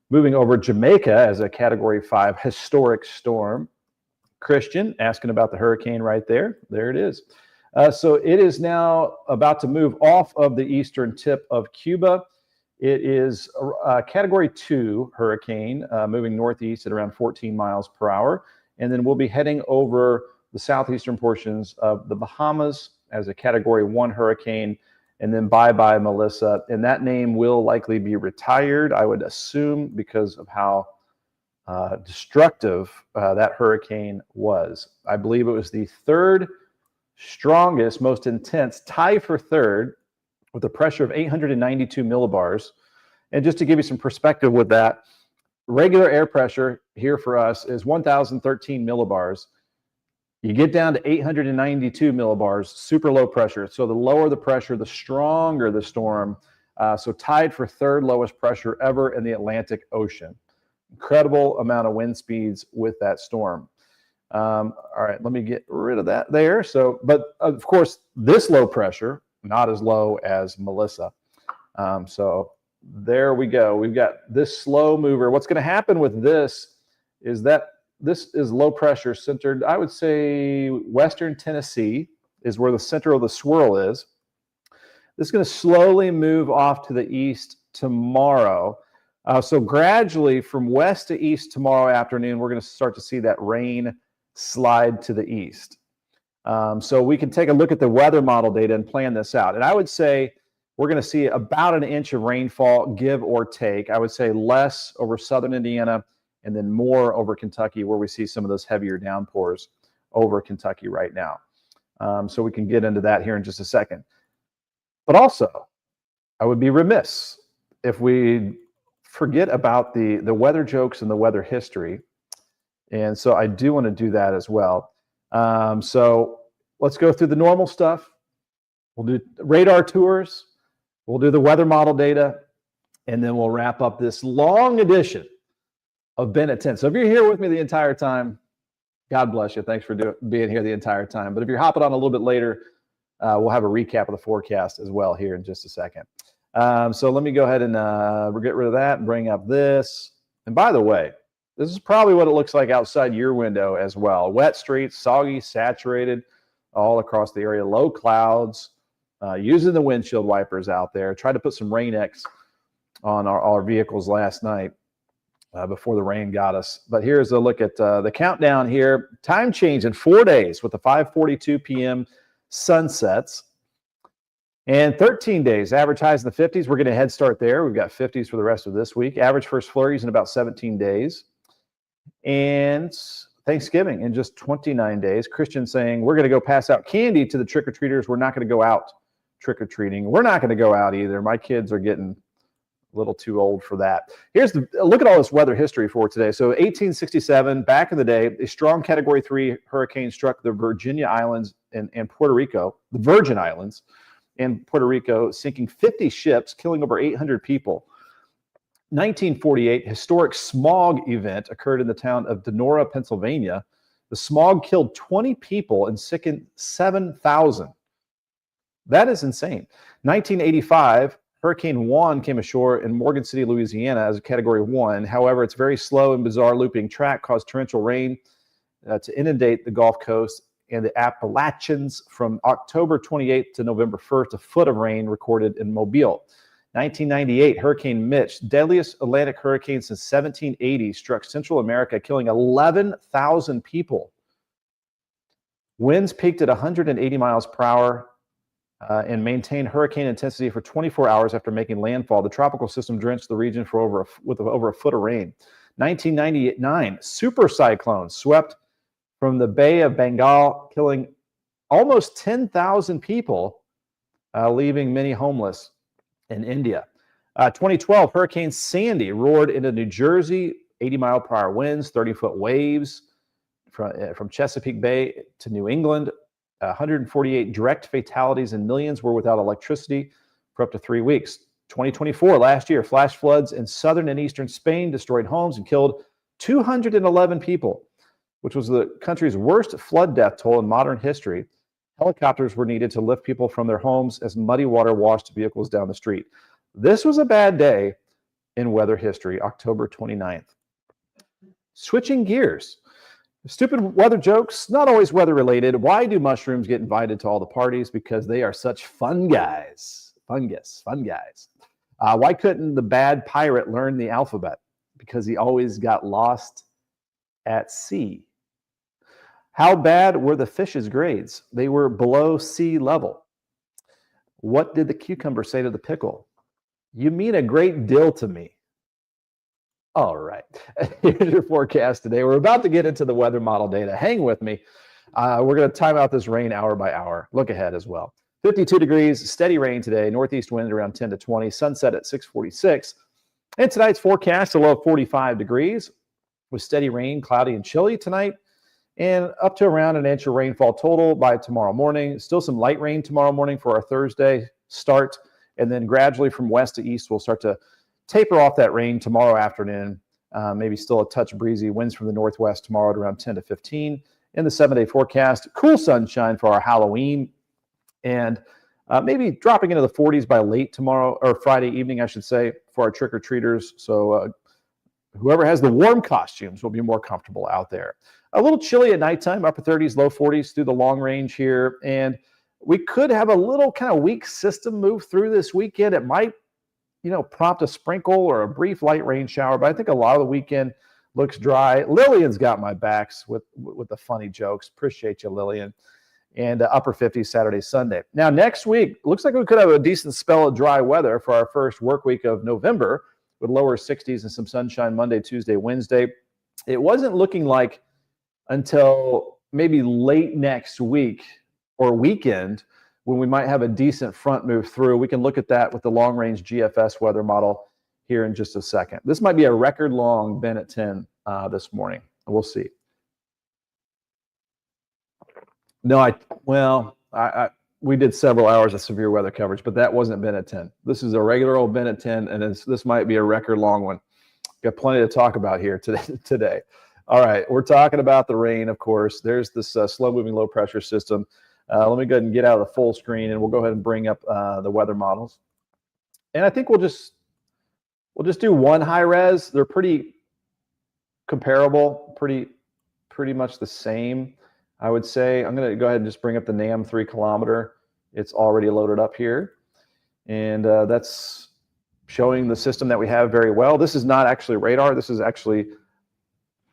moving over Jamaica as a Category 5 historic storm. Christian asking about the hurricane right there. There it is. So it is now about to move off of the eastern tip of Cuba. It is a Category 2 hurricane moving northeast at around 14 miles per hour. And then we'll be heading over the southeastern portions of the Bahamas as a Category 1 hurricane. And then bye-bye Melissa. And that name will likely be retired, I would assume, because of how destructive that hurricane was. I believe it was the third strongest, most intense, tie for third, with a pressure of 892 millibars. And just to give you some perspective with that, regular air pressure here for us is 1,013 millibars. You get down to 892 millibars, super low pressure. So the lower the pressure, the stronger the storm. So tied for third lowest pressure ever in the Atlantic Ocean. Incredible amount of wind speeds with that storm. All right, let me get rid of that there. So, but of course, this low pressure, not as low as Melissa. So there we go. We've got this slow mover. What's going to happen with this is that this is low pressure centered, I would say Western Tennessee is where the center of the swirl is. This is going to slowly move off to the east tomorrow. So gradually from west to east tomorrow afternoon, we're going to start to see that rain slide to the east. So we can take a look at the weather model data and plan this out. And I would say we're going to see about an inch of rainfall, give or take. I would say less over southern Indiana and then more over Kentucky, where we see some of those heavier downpours over Kentucky right now. So we can get into that here in just a second. But also, I would be remiss if we forget about the weather jokes and the weather history. And so I do want to do that as well. So let's go through the normal stuff. We'll do radar tours. We'll do the weather model data. And then we'll wrap up this long edition of Ben at 10. So if you're here with me the entire time, God bless you. Thanks for being here the entire time. But if you're hopping on a little bit later, we'll have a recap of the forecast as well here in just a second. So let me go ahead and get rid of that and bring up this. And by the way, this is probably what it looks like outside your window as well. Wet streets, soggy, saturated all across the area, low clouds, using the windshield wipers out there. Tried to put some Rain-X on our vehicles last night. before the rain got us. But here's a look at the countdown here. Time change in 4 days with the 5:42 p.m. sunsets. And 13 days, average highs in the 50s. We're getting a head start there. We've got 50s for the rest of this week. Average first flurries in about 17 days. And Thanksgiving in just 29 days. Christian saying, we're going to go pass out candy to the trick-or-treaters. We're not going to go out trick-or-treating. We're not going to go out either. My kids are getting a little too old for that. Here's look at all this weather history for today. So 1867, back in the day, a strong Category 3 hurricane struck the Virginia Islands and Puerto Rico, the Virgin Islands and Puerto Rico, sinking 50 ships, killing over 800 people. 1948, historic smog event occurred in the town of Donora, Pennsylvania. The smog killed 20 people and sickened 7,000. That is insane. 1985, Hurricane Juan came ashore in Morgan City, Louisiana as a Category 1. However, its very slow and bizarre looping track caused torrential rain to inundate the Gulf Coast and the Appalachians from October 28th to November 1st, a foot of rain recorded in Mobile. 1998, Hurricane Mitch, deadliest Atlantic hurricane since 1780, struck Central America, killing 11,000 people. Winds peaked at 180 miles per hour and maintained hurricane intensity for 24 hours after making landfall. The tropical system drenched the region with over a foot of rain. 1999, super cyclone swept from the Bay of Bengal, killing almost 10,000 people, leaving many homeless in India. 2012, Hurricane Sandy roared into New Jersey, 80-mile-per-hour winds, 30-foot waves from Chesapeake Bay to New England. 148 direct fatalities and millions were without electricity for up to 3 weeks. 2024, last year, flash floods in southern and eastern Spain destroyed homes and killed 211 people, which was the country's worst flood death toll in modern history. Helicopters were needed to lift people from their homes as muddy water washed vehicles down the street. This was a bad day in weather history, October 29th. Switching gears. Stupid weather jokes, not always weather related. Why do mushrooms get invited to all the parties? Because they are such fun guys. Fun guys. Why couldn't the bad pirate learn the alphabet? Because he always got lost at sea. How bad were the fish's grades? They were below sea level. What did the cucumber say to the pickle? You mean a great deal to me. All right, here's your forecast today. We're about to get into the weather model data. Hang with me. We're going to time out this rain hour by hour. Look ahead as well. 52 degrees, steady rain today. Northeast wind around 10 to 20. Sunset at 6:46. And tonight's forecast, a low of 45 degrees with steady rain, cloudy and chilly tonight. And up to around an inch of rainfall total by tomorrow morning. Still some light rain tomorrow morning for our Thursday start. And then gradually from west to east, we'll start to taper off that rain tomorrow afternoon. Maybe still a touch breezy. Winds from the northwest tomorrow at around 10 to 15. In the 7-day forecast, cool sunshine for our Halloween. And maybe dropping into the 40s by late tomorrow, or Friday evening, I should say, for our trick-or-treaters. So whoever has the warm costumes will be more comfortable out there. A little chilly at nighttime, upper 30s, low 40s through the long range here. And we could have a little kind of weak system move through this weekend. It might, prompt a sprinkle or a brief light rain shower, but I think a lot of the weekend looks dry. Lillian's got my backs with the funny jokes. Appreciate you, Lillian. And upper 50s Saturday, Sunday. Now, next week, looks like we could have a decent spell of dry weather for our first work week of November with lower 60s and some sunshine Monday, Tuesday, Wednesday. It wasn't looking like until maybe late next week or weekend when we might have a decent front move through. We can look at that with the long-range GFS weather model here in just a second. This might be a record-long Ben at 10 this morning. We'll see. No, we did several hours of severe weather coverage, but that wasn't Ben at 10. This is a regular old Ben at 10, and this might be a record-long one. Got plenty to talk about here today. All right, we're talking about the rain, of course. There's this slow-moving low-pressure system. Let me go ahead and get out of the full screen, and we'll go ahead and bring up the weather models. And I think we'll just do one high res. They're pretty comparable, pretty much the same, I would say. I'm going to go ahead and just bring up the NAM 3 kilometer. It's already loaded up here, and that's showing the system that we have very well. This is not actually radar. This is actually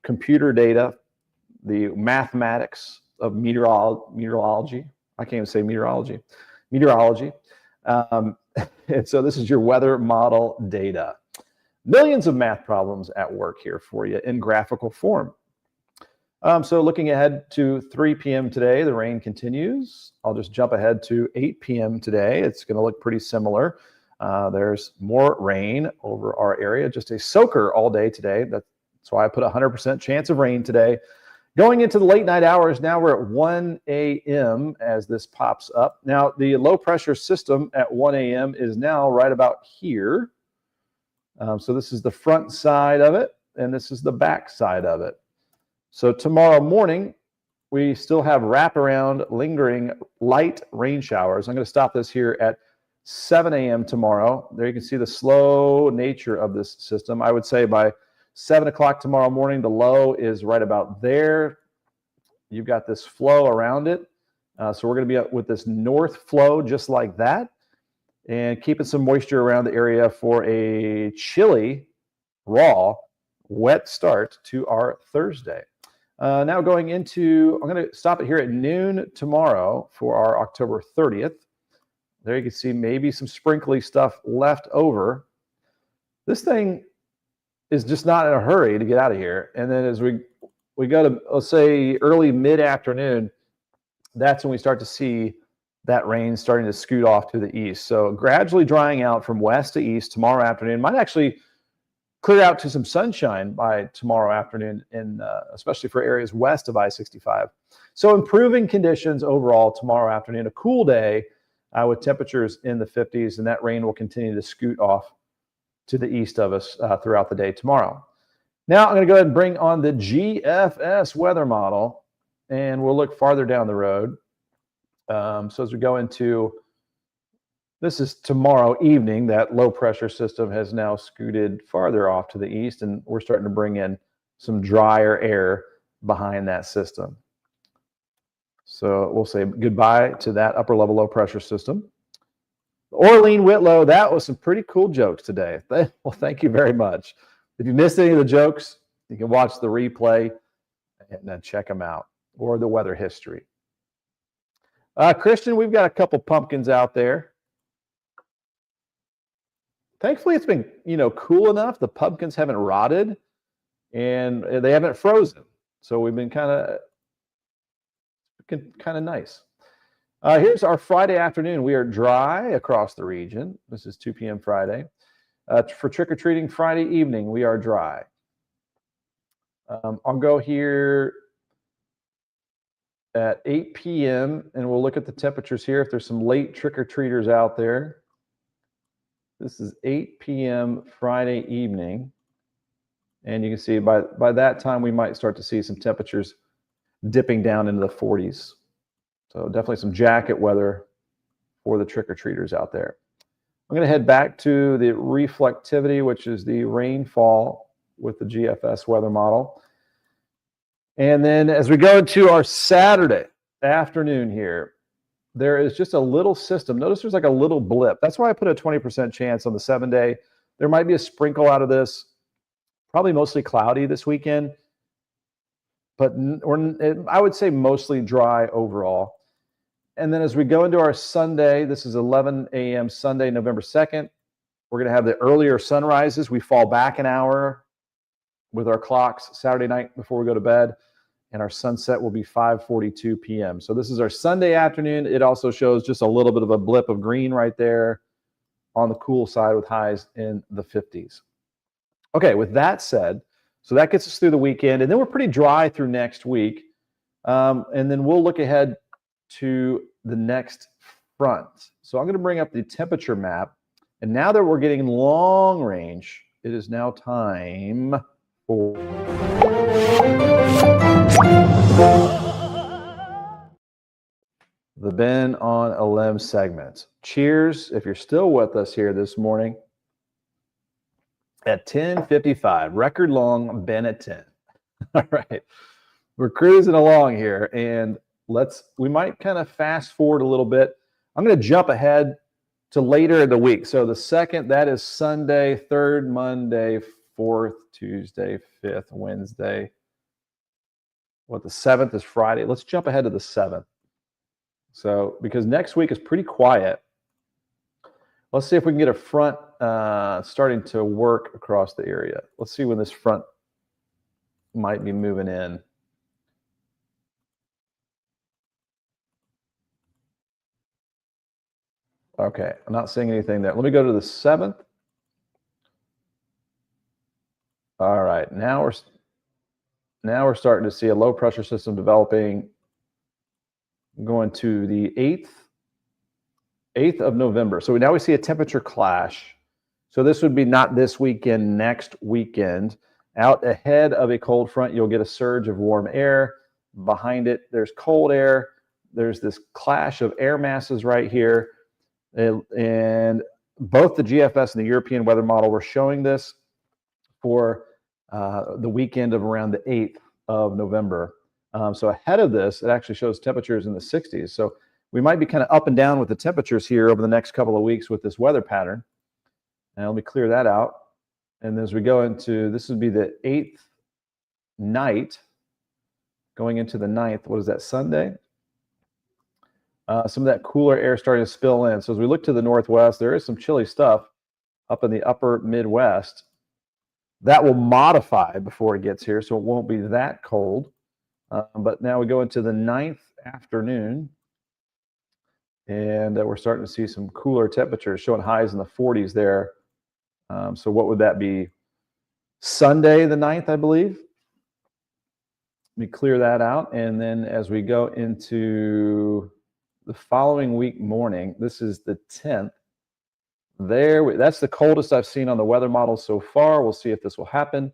computer data, the mathematics of meteorology. I can't even say meteorology. And so this is your weather model data. Millions of math problems at work here for you in graphical form. So looking ahead to 3 p.m. today, the rain continues. I'll just jump ahead to 8 p.m. today. It's going to look pretty similar. There's more rain over our area, just a soaker all day today. That's why I put 100% chance of rain today. Going into the late night hours, now we're at 1 a.m. as this pops up. Now, the low pressure system at 1 a.m. is now right about here. So this is the front side of it, and this is the back side of it. So tomorrow morning, we still have wraparound, lingering light rain showers. I'm going to stop this here at 7 a.m. tomorrow. There you can see the slow nature of this system. I would say by 7 o'clock tomorrow morning, the low is right about there. You've got this flow around it. So we're going to be with this north flow just like that, and keeping some moisture around the area for a chilly, raw, wet start to our Thursday. Now going into, I'm going to stop it here at noon tomorrow for our October 30th. There you can see maybe some sprinkly stuff left over. This thing is just not in a hurry to get out of here. And then as we go to, let's say, early mid-afternoon, that's when we start to see that rain starting to scoot off to the east. So gradually drying out from west to east tomorrow afternoon. Might actually clear out to some sunshine by tomorrow afternoon, especially for areas west of I-65. So improving conditions overall tomorrow afternoon. A cool day with temperatures in the 50s, and that rain will continue to scoot off to the east of us throughout the day tomorrow. Now I'm going to go ahead and bring on the GFS weather model, and we'll look farther down the road. So as we go into, this is tomorrow evening, that low pressure system has now scooted farther off to the east, and we're starting to bring in some drier air behind that system. So we'll say goodbye to that upper level low pressure system. Orlean Whitlow, that was some pretty cool jokes today. Well, thank you very much. If you missed any of the jokes, you can watch the replay and then check them out, or the weather history. Christian, we've got a couple pumpkins out there. Thankfully, it's been, cool enough. The pumpkins haven't rotted and they haven't frozen. So we've been kind of nice. Here's our Friday afternoon. We are dry across the region. This is 2 p.m. Friday. For trick-or-treating Friday evening, we are dry. I'll go here at 8 p.m. and we'll look at the temperatures here if there's some late trick-or-treaters out there. This is 8 p.m. Friday evening. And you can see by that time, we might start to see some temperatures dipping down into the 40s. So definitely some jacket weather for the trick-or-treaters out there. I'm going to head back to the reflectivity, which is the rainfall with the GFS weather model. And then as we go into our Saturday afternoon here, there is just a little system. Notice there's like a little blip. That's why I put a 20% chance on the 7-day. There might be a sprinkle out of this. Probably mostly cloudy this weekend. But I would say mostly dry overall. And then as we go into our Sunday, this is 11 a.m. Sunday, November 2nd. We're going to have the earlier sunrises. We fall back an hour with our clocks Saturday night before we go to bed. And our sunset will be 5:42 p.m. So this is our Sunday afternoon. It also shows just a little bit of a blip of green right there on the cool side with highs in the 50s. Okay, with that said, so that gets us through the weekend. And then we're pretty dry through next week. And then we'll look ahead to the next front. So I'm going to bring up the temperature map. And now that we're getting long range, it is now time for the Ben on a Limb segment. Cheers if you're still with us here this morning at 10:55. Record long Ben at 10. All right. We're cruising along here, and we might kind of fast forward a little bit. I'm going to jump ahead to later in the week. So the 2nd, that is Sunday, 3rd, Monday, 4th, Tuesday, 5th, Wednesday. The 7th is Friday. Let's jump ahead to the 7th. So because next week is pretty quiet, let's see if we can get a front starting to work across the area. Let's see when this front might be moving in. Okay, I'm not seeing anything there. Let me go to the 7th. All right, now we're starting to see a low pressure system developing, going to the 8th of November. So now we see a temperature clash. So this would be not this weekend, next weekend. Out ahead of a cold front, you'll get a surge of warm air. Behind it, there's cold air. There's this clash of air masses right here. And both the GFS and the European weather model were showing this for the weekend of around the 8th of November. So ahead of this, it actually shows temperatures in the 60s. So we might be kind of up and down with the temperatures here over the next couple of weeks with this weather pattern. And let me clear that out. And as we go into, this would be the 8th night, going into the 9th. What is that, Sunday? Some of that cooler air starting to spill in. So as we look to the northwest, there is some chilly stuff up in the upper Midwest. That will modify before it gets here, so it won't be that cold. But now we go into the 9th afternoon, and we're starting to see some cooler temperatures showing highs in the 40s there. So what would that be? Sunday the 9th, I believe. Let me clear that out. And then as we go into the following week morning, this is the 10th. That's the coldest I've seen on the weather model so far. We'll see if this will happen.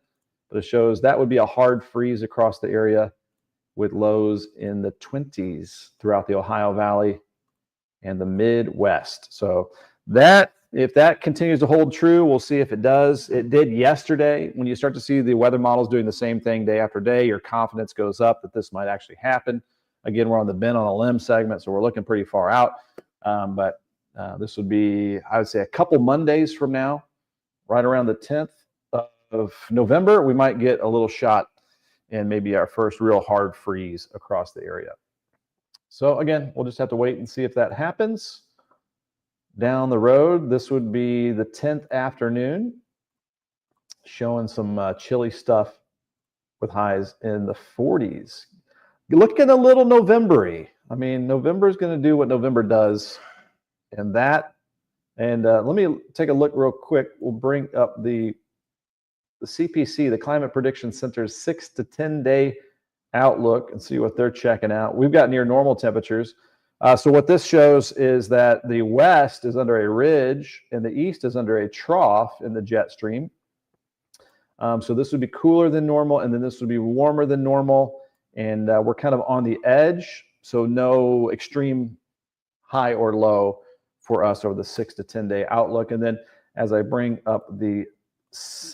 But it shows that would be a hard freeze across the area with lows in the 20s throughout the Ohio Valley and the Midwest. So that, if that continues to hold true, we'll see if it does. It did yesterday. When you start to see the weather models doing the same thing day after day, your confidence goes up that this might actually happen. Again, we're on the bend on a limb segment, so we're looking pretty far out. But this would be, I would say, a couple Mondays from now, right around the 10th of November, we might get a little shot in maybe our first real hard freeze across the area. So again, we'll just have to wait and see if that happens. Down the road, this would be the 10th afternoon, showing some chilly stuff with highs in the 40s. Looking a little November-y. I mean, November is going to do what November does. And let me take a look real quick. We'll bring up the CPC, the Climate Prediction Center's 6 to 10 day outlook, and see what they're checking out. We've got near normal temperatures. So what this shows is that the west is under a ridge and the east is under a trough in the jet stream. So this would be cooler than normal, and then this would be warmer than normal. And we're kind of on the edge, so no extreme high or low for us over the 6 to 10 day outlook. And then as I bring up the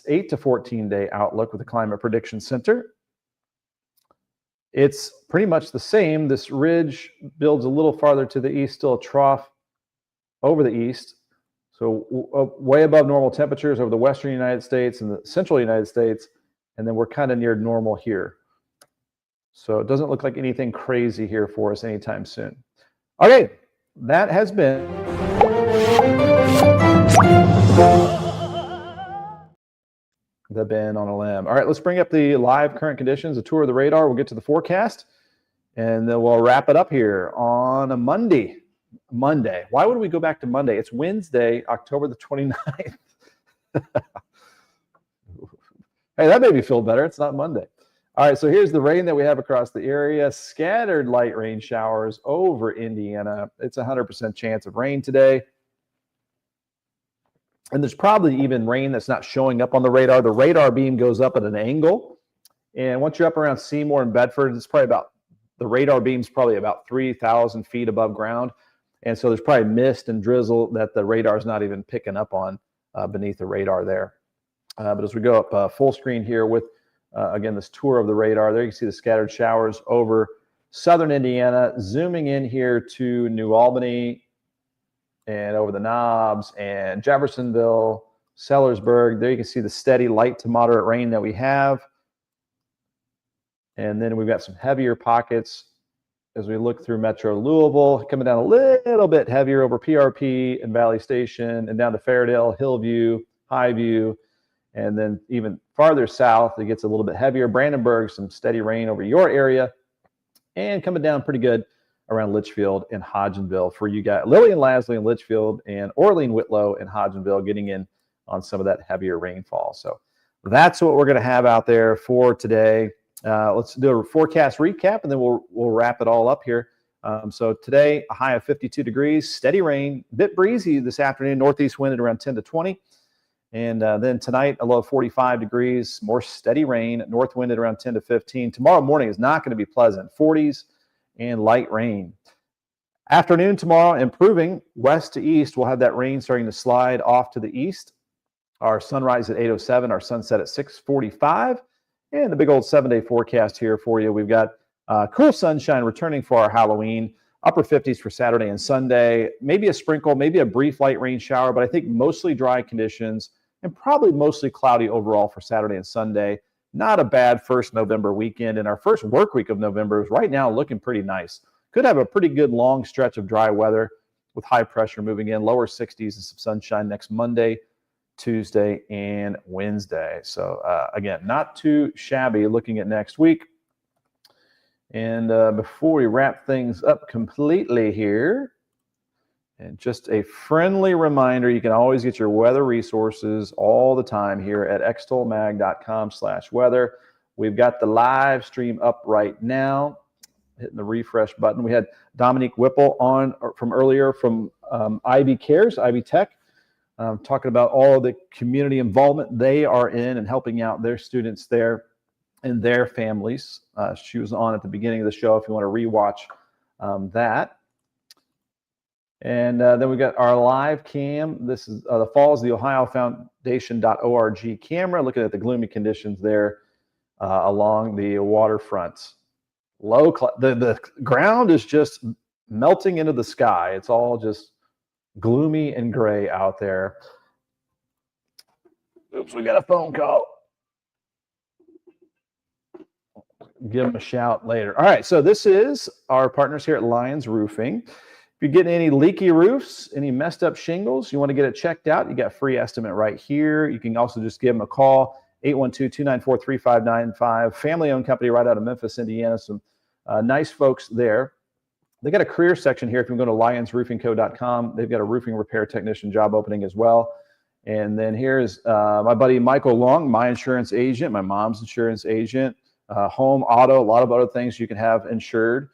8 to 14 day outlook with the Climate Prediction Center, it's pretty much the same. This ridge builds a little farther to the east, still a trough over the east. So way above normal temperatures over the western United States and the central United States. And then we're kind of near normal here. So it doesn't look like anything crazy here for us anytime soon. Okay, that has been the Ben on a Limb. All right, let's bring up the live current conditions, a tour of the radar. We'll get to the forecast, and then we'll wrap it up here on a Monday. Why would we go back to Monday? It's Wednesday, October the 29th. Hey, that made me feel better. It's not Monday. All right, so here's the rain that we have across the area. Scattered light rain showers over Indiana. It's a 100% chance of rain today. And there's probably even rain that's not showing up on the radar. The radar beam goes up at an angle. And once you're up around Seymour and Bedford, it's probably the radar beam's probably about 3,000 feet above ground. And so there's probably mist and drizzle that the radar's not even picking up on beneath the radar there. But as we go up full screen here with, again, this tour of the radar, there you can see the scattered showers over southern Indiana, zooming in here to New Albany, and over the Knobs and Jeffersonville, Sellersburg. There you can see the steady light to moderate rain that we have. And then we've got some heavier pockets as we look through Metro Louisville, coming down a little bit heavier over PRP and Valley Station and down to Fairdale, Hillview, Highview, and then even farther south, it gets a little bit heavier. Brandenburg, some steady rain over your area, and coming down pretty good around Litchfield and Hodgenville for you guys. Lillian Lasley in Litchfield and Orlean Whitlow in Hodgenville getting in on some of that heavier rainfall. So that's what we're going to have out there for today. Let's do a forecast recap, and then we'll wrap it all up here. So today, a high of 52 degrees, steady rain, a bit breezy this afternoon, northeast wind at around 10 to 20. And then tonight, a low of 45 degrees, more steady rain, north wind at around 10 to 15. Tomorrow morning is not going to be pleasant, 40s and light rain. Afternoon tomorrow, improving west to east. We'll have that rain starting to slide off to the east. Our sunrise at 8:07, our sunset at 6:45. And the big old 7-day forecast here for you. We've got cool sunshine returning for our Halloween, upper 50s for Saturday and Sunday, maybe a sprinkle, maybe a brief light rain shower, but I think mostly dry conditions and probably mostly cloudy overall for Saturday and Sunday. Not a bad first November weekend. And our first work week of November is right now looking pretty nice. Could have a pretty good long stretch of dry weather with high pressure moving in, lower 60s and some sunshine next Monday, Tuesday, and Wednesday. So again, not too shabby looking at next week. And before we wrap things up completely here, and just a friendly reminder, you can always get your weather resources all the time here at extolmag.com/weather. We've got the live stream up right now, hitting the refresh button. We had Dominique Whipple on from earlier from Ivy Cares, Ivy Tech, talking about all of the community involvement they are in and helping out their students there and their families. She was on at the beginning of the show if you want to rewatch that. And then we got our live cam. This is the Falls, the OhioFoundation.org camera, looking at the gloomy conditions there along the waterfront. The ground is just melting into the sky. It's all just gloomy and gray out there. Oops, we got a phone call. Give them a shout later. All right, so this is our partners here at Lyons Roofing. If you're getting any leaky roofs, any messed up shingles, you want to get it checked out, you got a free estimate right here. You can also just give them a call, 812-294-3595. Family-owned company right out of Memphis, Indiana. Some nice folks there. They got a career section here. If you go to lionsroofingco.com, they've got a roofing repair technician job opening as well. And then here's my buddy Michael Long, my insurance agent, my mom's insurance agent, home, auto, a lot of other things you can have insured.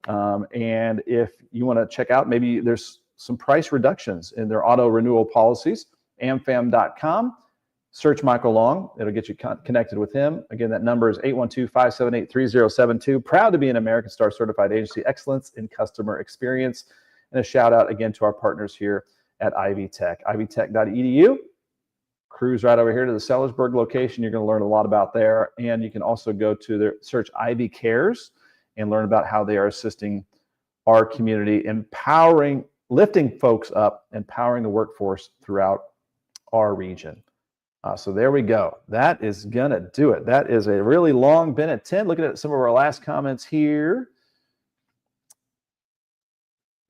And if you want to check out, maybe there's some price reductions in their auto renewal policies, amfam.com. Search Michael Long. It'll get you connected with him. Again, that number is 812-578-3072. Proud to be an American Star Certified Agency, excellence in customer experience. And a shout out again to our partners here at Ivy Tech, ivytech.edu. Cruise right over here to the Sellersburg location. You're going to learn a lot about there. And you can also go to their search Ivy Cares and learn about how they are assisting our community, empowering, lifting folks up, empowering the workforce throughout our region. So there we go. That is going to do it. That is a really long been at 10. Looking at some of our last comments here.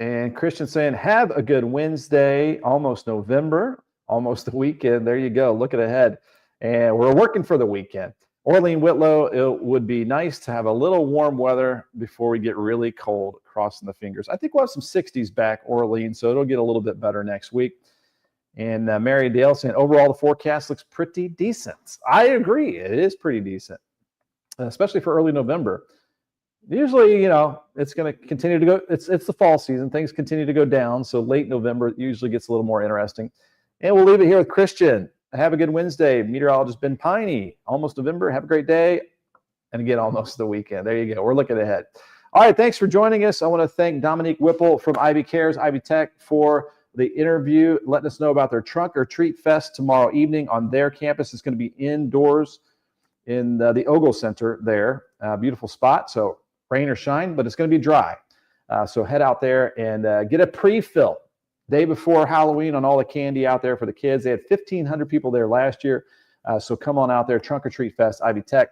And Christian saying, have a good Wednesday, almost November, almost the weekend. There you go. Looking ahead. And we're working for the weekend. Orlean Whitlow, it would be nice to have a little warm weather before we get really cold, crossing the fingers. I think we'll have some 60s back, Orlean, so it'll get a little bit better next week. And Mary Dale saying, overall, the forecast looks pretty decent. I agree. It is pretty decent, especially for early November. Usually, it's going to continue to go. It's the fall season. Things continue to go down. So late November usually gets a little more interesting. And we'll leave it here with Christian. Have a good Wednesday. Meteorologist Ben Peine. Almost November. Have a great day. And again, almost the weekend. There you go. We're looking ahead. All right. Thanks for joining us. I want to thank Dominique Whipple from Ivy Cares, Ivy Tech for the interview, letting us know about their Trunk or Treat Fest tomorrow evening on their campus. It's going to be indoors in the Ogle Center there. Beautiful spot. So rain or shine, but it's going to be dry. So head out there and get a pre-fill. day before Halloween on all the candy out there for the kids. They had 1,500 people there last year. So come on out there, Trunk or Treat Fest, Ivy Tech.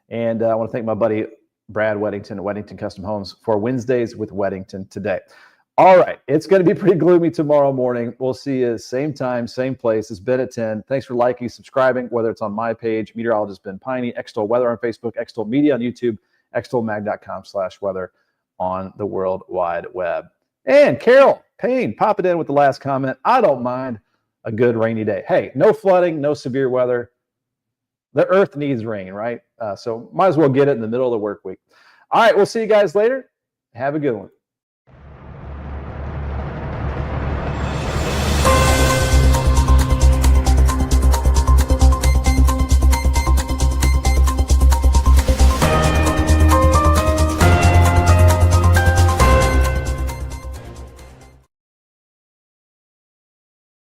And I want to thank my buddy Brad Weddington at Weddington Custom Homes for Wednesdays with Weddington today. All right, it's going to be pretty gloomy tomorrow morning. We'll see you same time, same place. It's been at 10. Thanks for liking, subscribing, whether it's on my page, Meteorologist Ben Peine, Extol Weather on Facebook, Extol Media on YouTube, extolmag.com/weather on the World Wide Web. And Carol Payne, pop it in with the last comment. I don't mind a good rainy day. Hey, no flooding, no severe weather. The earth needs rain, right? So might as well get it in the middle of the work week. All right, we'll see you guys later. Have a good one.